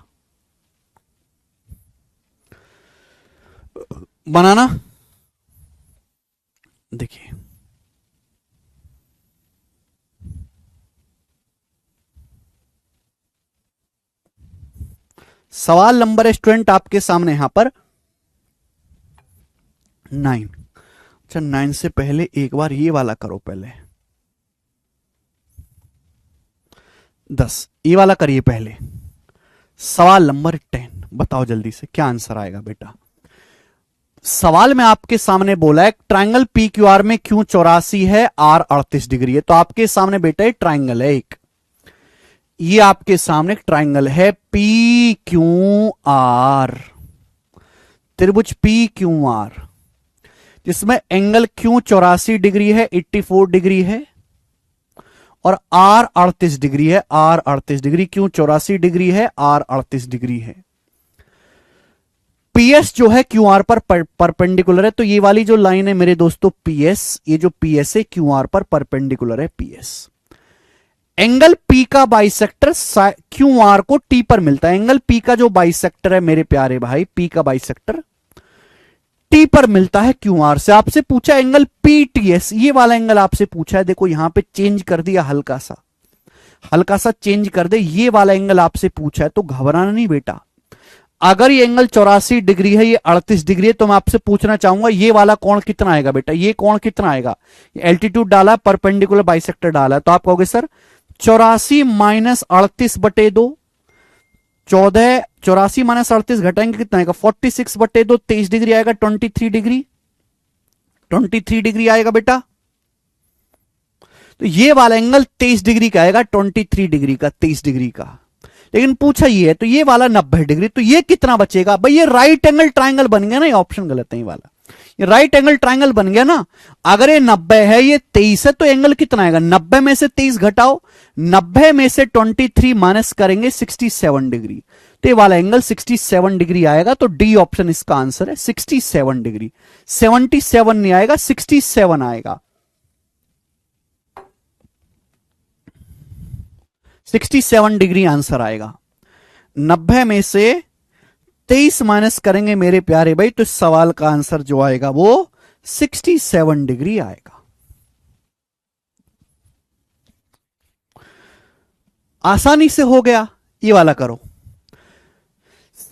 बनाना। देखिए सवाल नंबर है स्टूडेंट आपके सामने यहां पर 9। अच्छा 9 से पहले एक बार ये वाला करो, पहले 10 ये वाला करिए पहले। सवाल नंबर 10 बताओ जल्दी से क्या आंसर आएगा बेटा। सवाल में आपके सामने बोला है ट्राइंगल पी क्यू आर में क्यू 84 है, आर 38 डिग्री है। तो आपके सामने बेटा ये ट्राइंगल है एक, ये आपके सामने ट्राइंगल है पी क्यू आर, त्रिभुज पी क्यू आर, जिसमें एंगल क्यू 84 डिग्री है, 84 डिग्री है, और आर 38 डिग्री है, आर 38 डिग्री, क्यू 84 डिग्री है, आर 38 डिग्री है। पीएस जो है क्यू आर पर परपेंडिकुलर है, तो ये वाली जो लाइन है मेरे दोस्तों पीएस, ये जो पीएस है क्यू आर पर परपेंडिकुलर है पीएस। एंगल पी का बाइसेक्टर क्यू आर को टी पर मिलता है। एंगल पी का जो बाइसेक्टर है मेरे प्यारे भाई, पी का बाइसेक्टर टी पर मिलता है क्यू आर से। आपसे पूछा एंगल पीटीएस, ये वाला एंगल आपसे पूछा है। देखो यहां पे चेंज कर दिया, हल्का सा चेंज कर दे, ये वाला एंगल आपसे पूछा है, तो घबराना नहीं बेटा। अगर ये एंगल 84 डिग्री है, ये 38 डिग्री है, तो मैं आपसे पूछना चाहूंगा ये वाला कोण कितना आएगा बेटा, ये कोण कितना आएगा? एल्टीट्यूड डाला, परपेंडिकुलर बाइसेक्टर डाला, तो आप कहोगे सर 84 माइनस 38 बटे 2, 14, 84 माइनस 38 घटाएंगे कितना आएगा? 46 बटे 2, 23 डिग्री आएगा, 23 डिग्री, 23 डिग्री आएगा बेटा। तो ये वाला एंगल 23 डिग्री का आएगा, 23 डिग्री का, 23 डिग्री का। लेकिन पूछा ये है तो ये वाला 90 डिग्री, तो ये कितना बचेगा भाई? ये राइट एंगल ट्राइंगल बन गया ना, ये ऑप्शन गलत है ये वाला, ये राइट एंगल ट्राइंगल बन गया ना। अगर ये 90 है, ये 23 है, तो एंगल कितना आएगा? 90 में से 23 घटाओ, 90 में से 23 माइनस करेंगे 67 डिग्री, तो ये वाला एंगल 67 डिग्री आएगा। तो डी ऑप्शन इसका आंसर है 67 डिग्री। 77 नहीं आएगा, 67 आएगा। 67 डिग्री आंसर आएगा। 90 में से 23 माइनस करेंगे मेरे प्यारे भाई, तो इस सवाल का आंसर जो आएगा वो 67 डिग्री आएगा। आसानी से हो गया। ये वाला करो।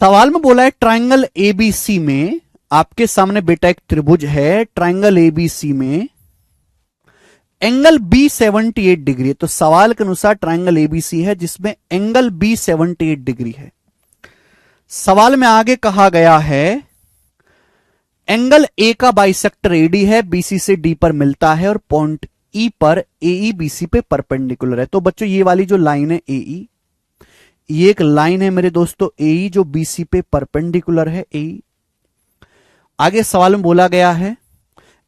सवाल में बोला है ट्राइंगल एबीसी में, आपके सामने बेटा एक त्रिभुज है, ट्राइंगल एबीसी में एंगल बी 78 डिग्री है। तो सवाल के अनुसार ट्राइंगल एबीसी है जिसमें एंगल बी 78 डिग्री है। सवाल में आगे कहा गया है एंगल ए का बाइसेक्टर एडी है, बीसी से डी पर मिलता है, और पॉइंट ई पर एई बीसी पे परपेंडिकुलर है। तो बच्चों ये वाली जो लाइन है एई, ये एक लाइन है मेरे दोस्तों एई जो बीसी पे परपेंडिकुलर है एई। आगे सवाल में बोला गया है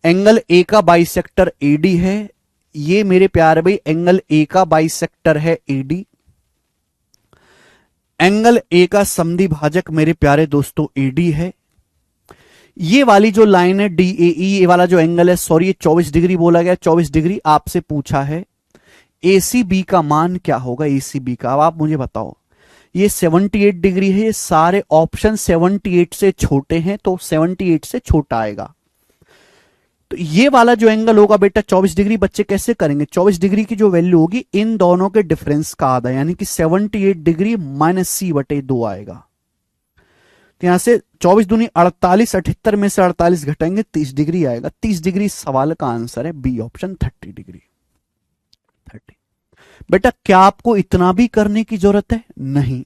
एंगल ए का बाइसेक्टर एडी है, ये मेरे प्यारे भाई एंगल ए का बाइसेक्टर है एडी। एंगल ए का समद्वि भाजक मेरे प्यारे दोस्तों एडी है। ये वाली जो लाइन है डीएई, ये वाला जो एंगल है, सॉरी ये 24 डिग्री बोला गया, 24 डिग्री आपसे पूछा है एसीबी का मान क्या होगा एसीबी का। अब आप मुझे बताओ, ये 78 डिग्री है, ये सारे ऑप्शन 78 से छोटे हैं, तो 78 से छोटा आएगा। तो ये वाला जो एंगल होगा बेटा 24 डिग्री, बच्चे कैसे करेंगे? 24 डिग्री की जो वैल्यू होगी इन दोनों के डिफरेंस का आधा, यानी कि 78 डिग्री माइनस सी बटे 2 आएगा। तो यहां से 24 दूनी 48, 78 में से 48 घटाएंगे 30 डिग्री आएगा। 30 डिग्री सवाल का आंसर है बी ऑप्शन 30 डिग्री। 30 बेटा क्या आपको इतना भी करने की जरूरत है? नहीं।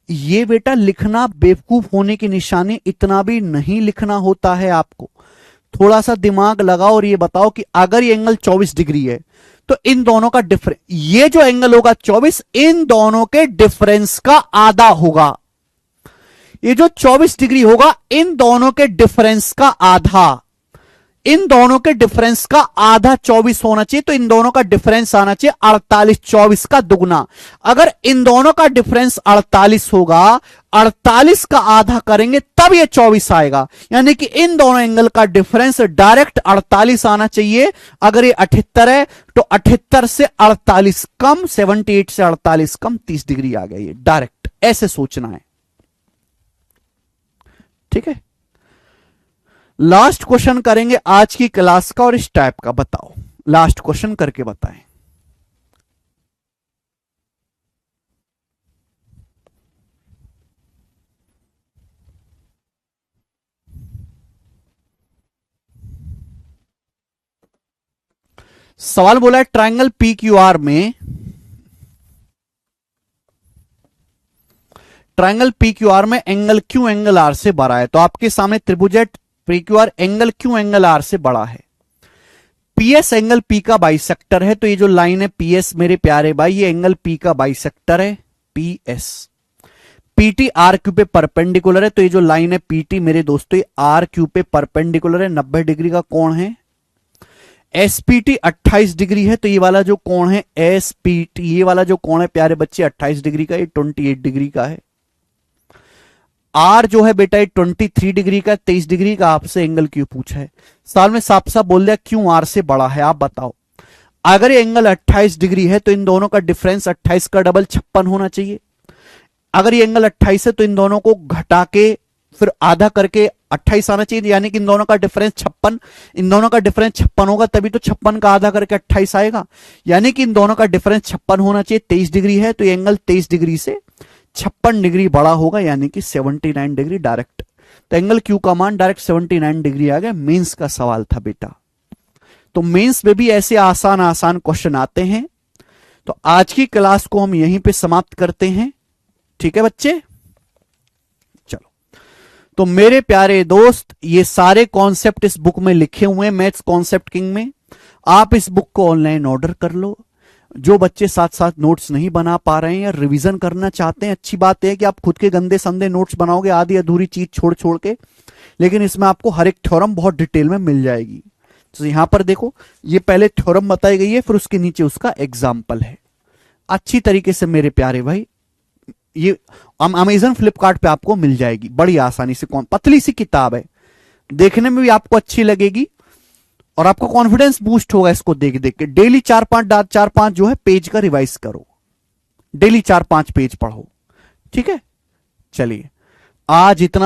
ये बेटा लिखना बेवकूफ होने की निशानी, इतना भी नहीं लिखना होता है आपको। थोड़ा सा दिमाग लगाओ और ये बताओ कि अगर ये एंगल 24 डिग्री है तो इन दोनों का डिफरेंस, ये जो एंगल होगा 24, इन दोनों के डिफरेंस का आधा होगा। ये जो 24 डिग्री होगा इन दोनों के डिफरेंस का आधा, इन दोनों के डिफरेंस का आधा 24 होना चाहिए, तो इन दोनों का डिफरेंस आना चाहिए 48, 24 का दुगना। अगर इन दोनों का डिफरेंस 48 होगा, 48 का आधा करेंगे तब ये 24 आएगा, यानी कि इन दोनों एंगल का डिफरेंस डायरेक्ट 48 आना चाहिए। अगर ये 78 है तो 78 से 48 कम, 78 से 48 कम 30 डिग्री आ गया, ये डायरेक्ट ऐसे सोचना है। ठीक है, लास्ट क्वेश्चन करेंगे आज की क्लास का और इस टाइप का, बताओ लास्ट क्वेश्चन करके बताएं। सवाल बोला है ट्रायंगल PQR में, ट्रायंगल PQR में एंगल Q एंगल R से बड़ा है। तो आपके सामने त्रिभुज है PQR, angle Q angle R से बड़ा है। PS एंगल P का बाइसेक्टर है, तो ये जो लाइन है PS मेरे प्यारे भाई, ये एंगल P का बाइसेक्टर है PS। PT RQ पे परपेंडिकुलर है, तो ये जो लाइन है PT मेरे दोस्तों, ये RQ पे परपेंडिकुलर है, 90 डिग्री का कोण है। SPT 28 डिग्री है, तो ये वाला जो कोण है SPT, ये वाला जो कोण है प्यारे बच्चे 28 डिग्री का, ये 28 डिग्री का है। R जो है बेटा ये 23 डिग्री का, 23 डिग्री का आपसे एंगल क्यों पूछा है। साल में साफ साफ बोल दिया क्यों R से बड़ा है। आप बताओ, अगर ये एंगल 28 डिग्री है तो इन दोनों का डिफरेंस 28 का डबल 56 होना चाहिए। अगर ये एंगल 28 है तो इन दोनों को घटा के फिर आधा करके 28 आना चाहिए, यानी कि इन दोनों का डिफरेंस 56, इन दोनों का डिफरेंस 56 होगा तभी तो 56 का आधा करके 28 आएगा, यानी कि इन दोनों का डिफरेंस 56 होना चाहिए। 23 डिग्री है तो ये एंगल 23 डिग्री से 56 डिग्री बड़ा होगा, यानी कि 79 डिग्री डायरेक्ट। तो एंगल क्यू का मान डायरेक्ट 79 डिग्री आ गया। मेंस का सवाल था बेटा, तो मेंस में भी ऐसे आसान आसान क्वेश्चन आते हैं। तो आज की क्लास को हम यहीं पे समाप्त करते हैं, ठीक है बच्चे। चलो, तो मेरे प्यारे दोस्त, ये सारे कॉन्सेप्ट इस बुक में लिखे हुए हैं, मैथ्स कॉन्सेप्ट किंग में। आप इस बुक को ऑनलाइन ऑर्डर कर लो। जो बच्चे साथ साथ नोट्स नहीं बना पा रहे हैं या रिवीजन करना चाहते हैं, अच्छी बात है कि आप खुद के गंदे संदे नोट्स बनाओगे आधी अधूरी चीज छोड़ छोड़ के, लेकिन इसमें आपको हर एक थ्योरम बहुत डिटेल में मिल जाएगी। तो यहां पर देखो, ये पहले थ्योरम बताई गई है, फिर उसके नीचे उसका एग्जाम्पल है। अच्छी तरीके से मेरे प्यारे भाई, ये अमेजन फ्लिपकार्ट पे आपको मिल जाएगी बड़ी आसानी से। पतली सी किताब है, देखने में भी आपको अच्छी लगेगी और आपका कॉन्फिडेंस बूस्ट होगा इसको देख देख के। डेली 4-5 जो है पेज का रिवाइज करो, डेली 4-5 पेज पढ़ो, ठीक है। चलिए, आज इतना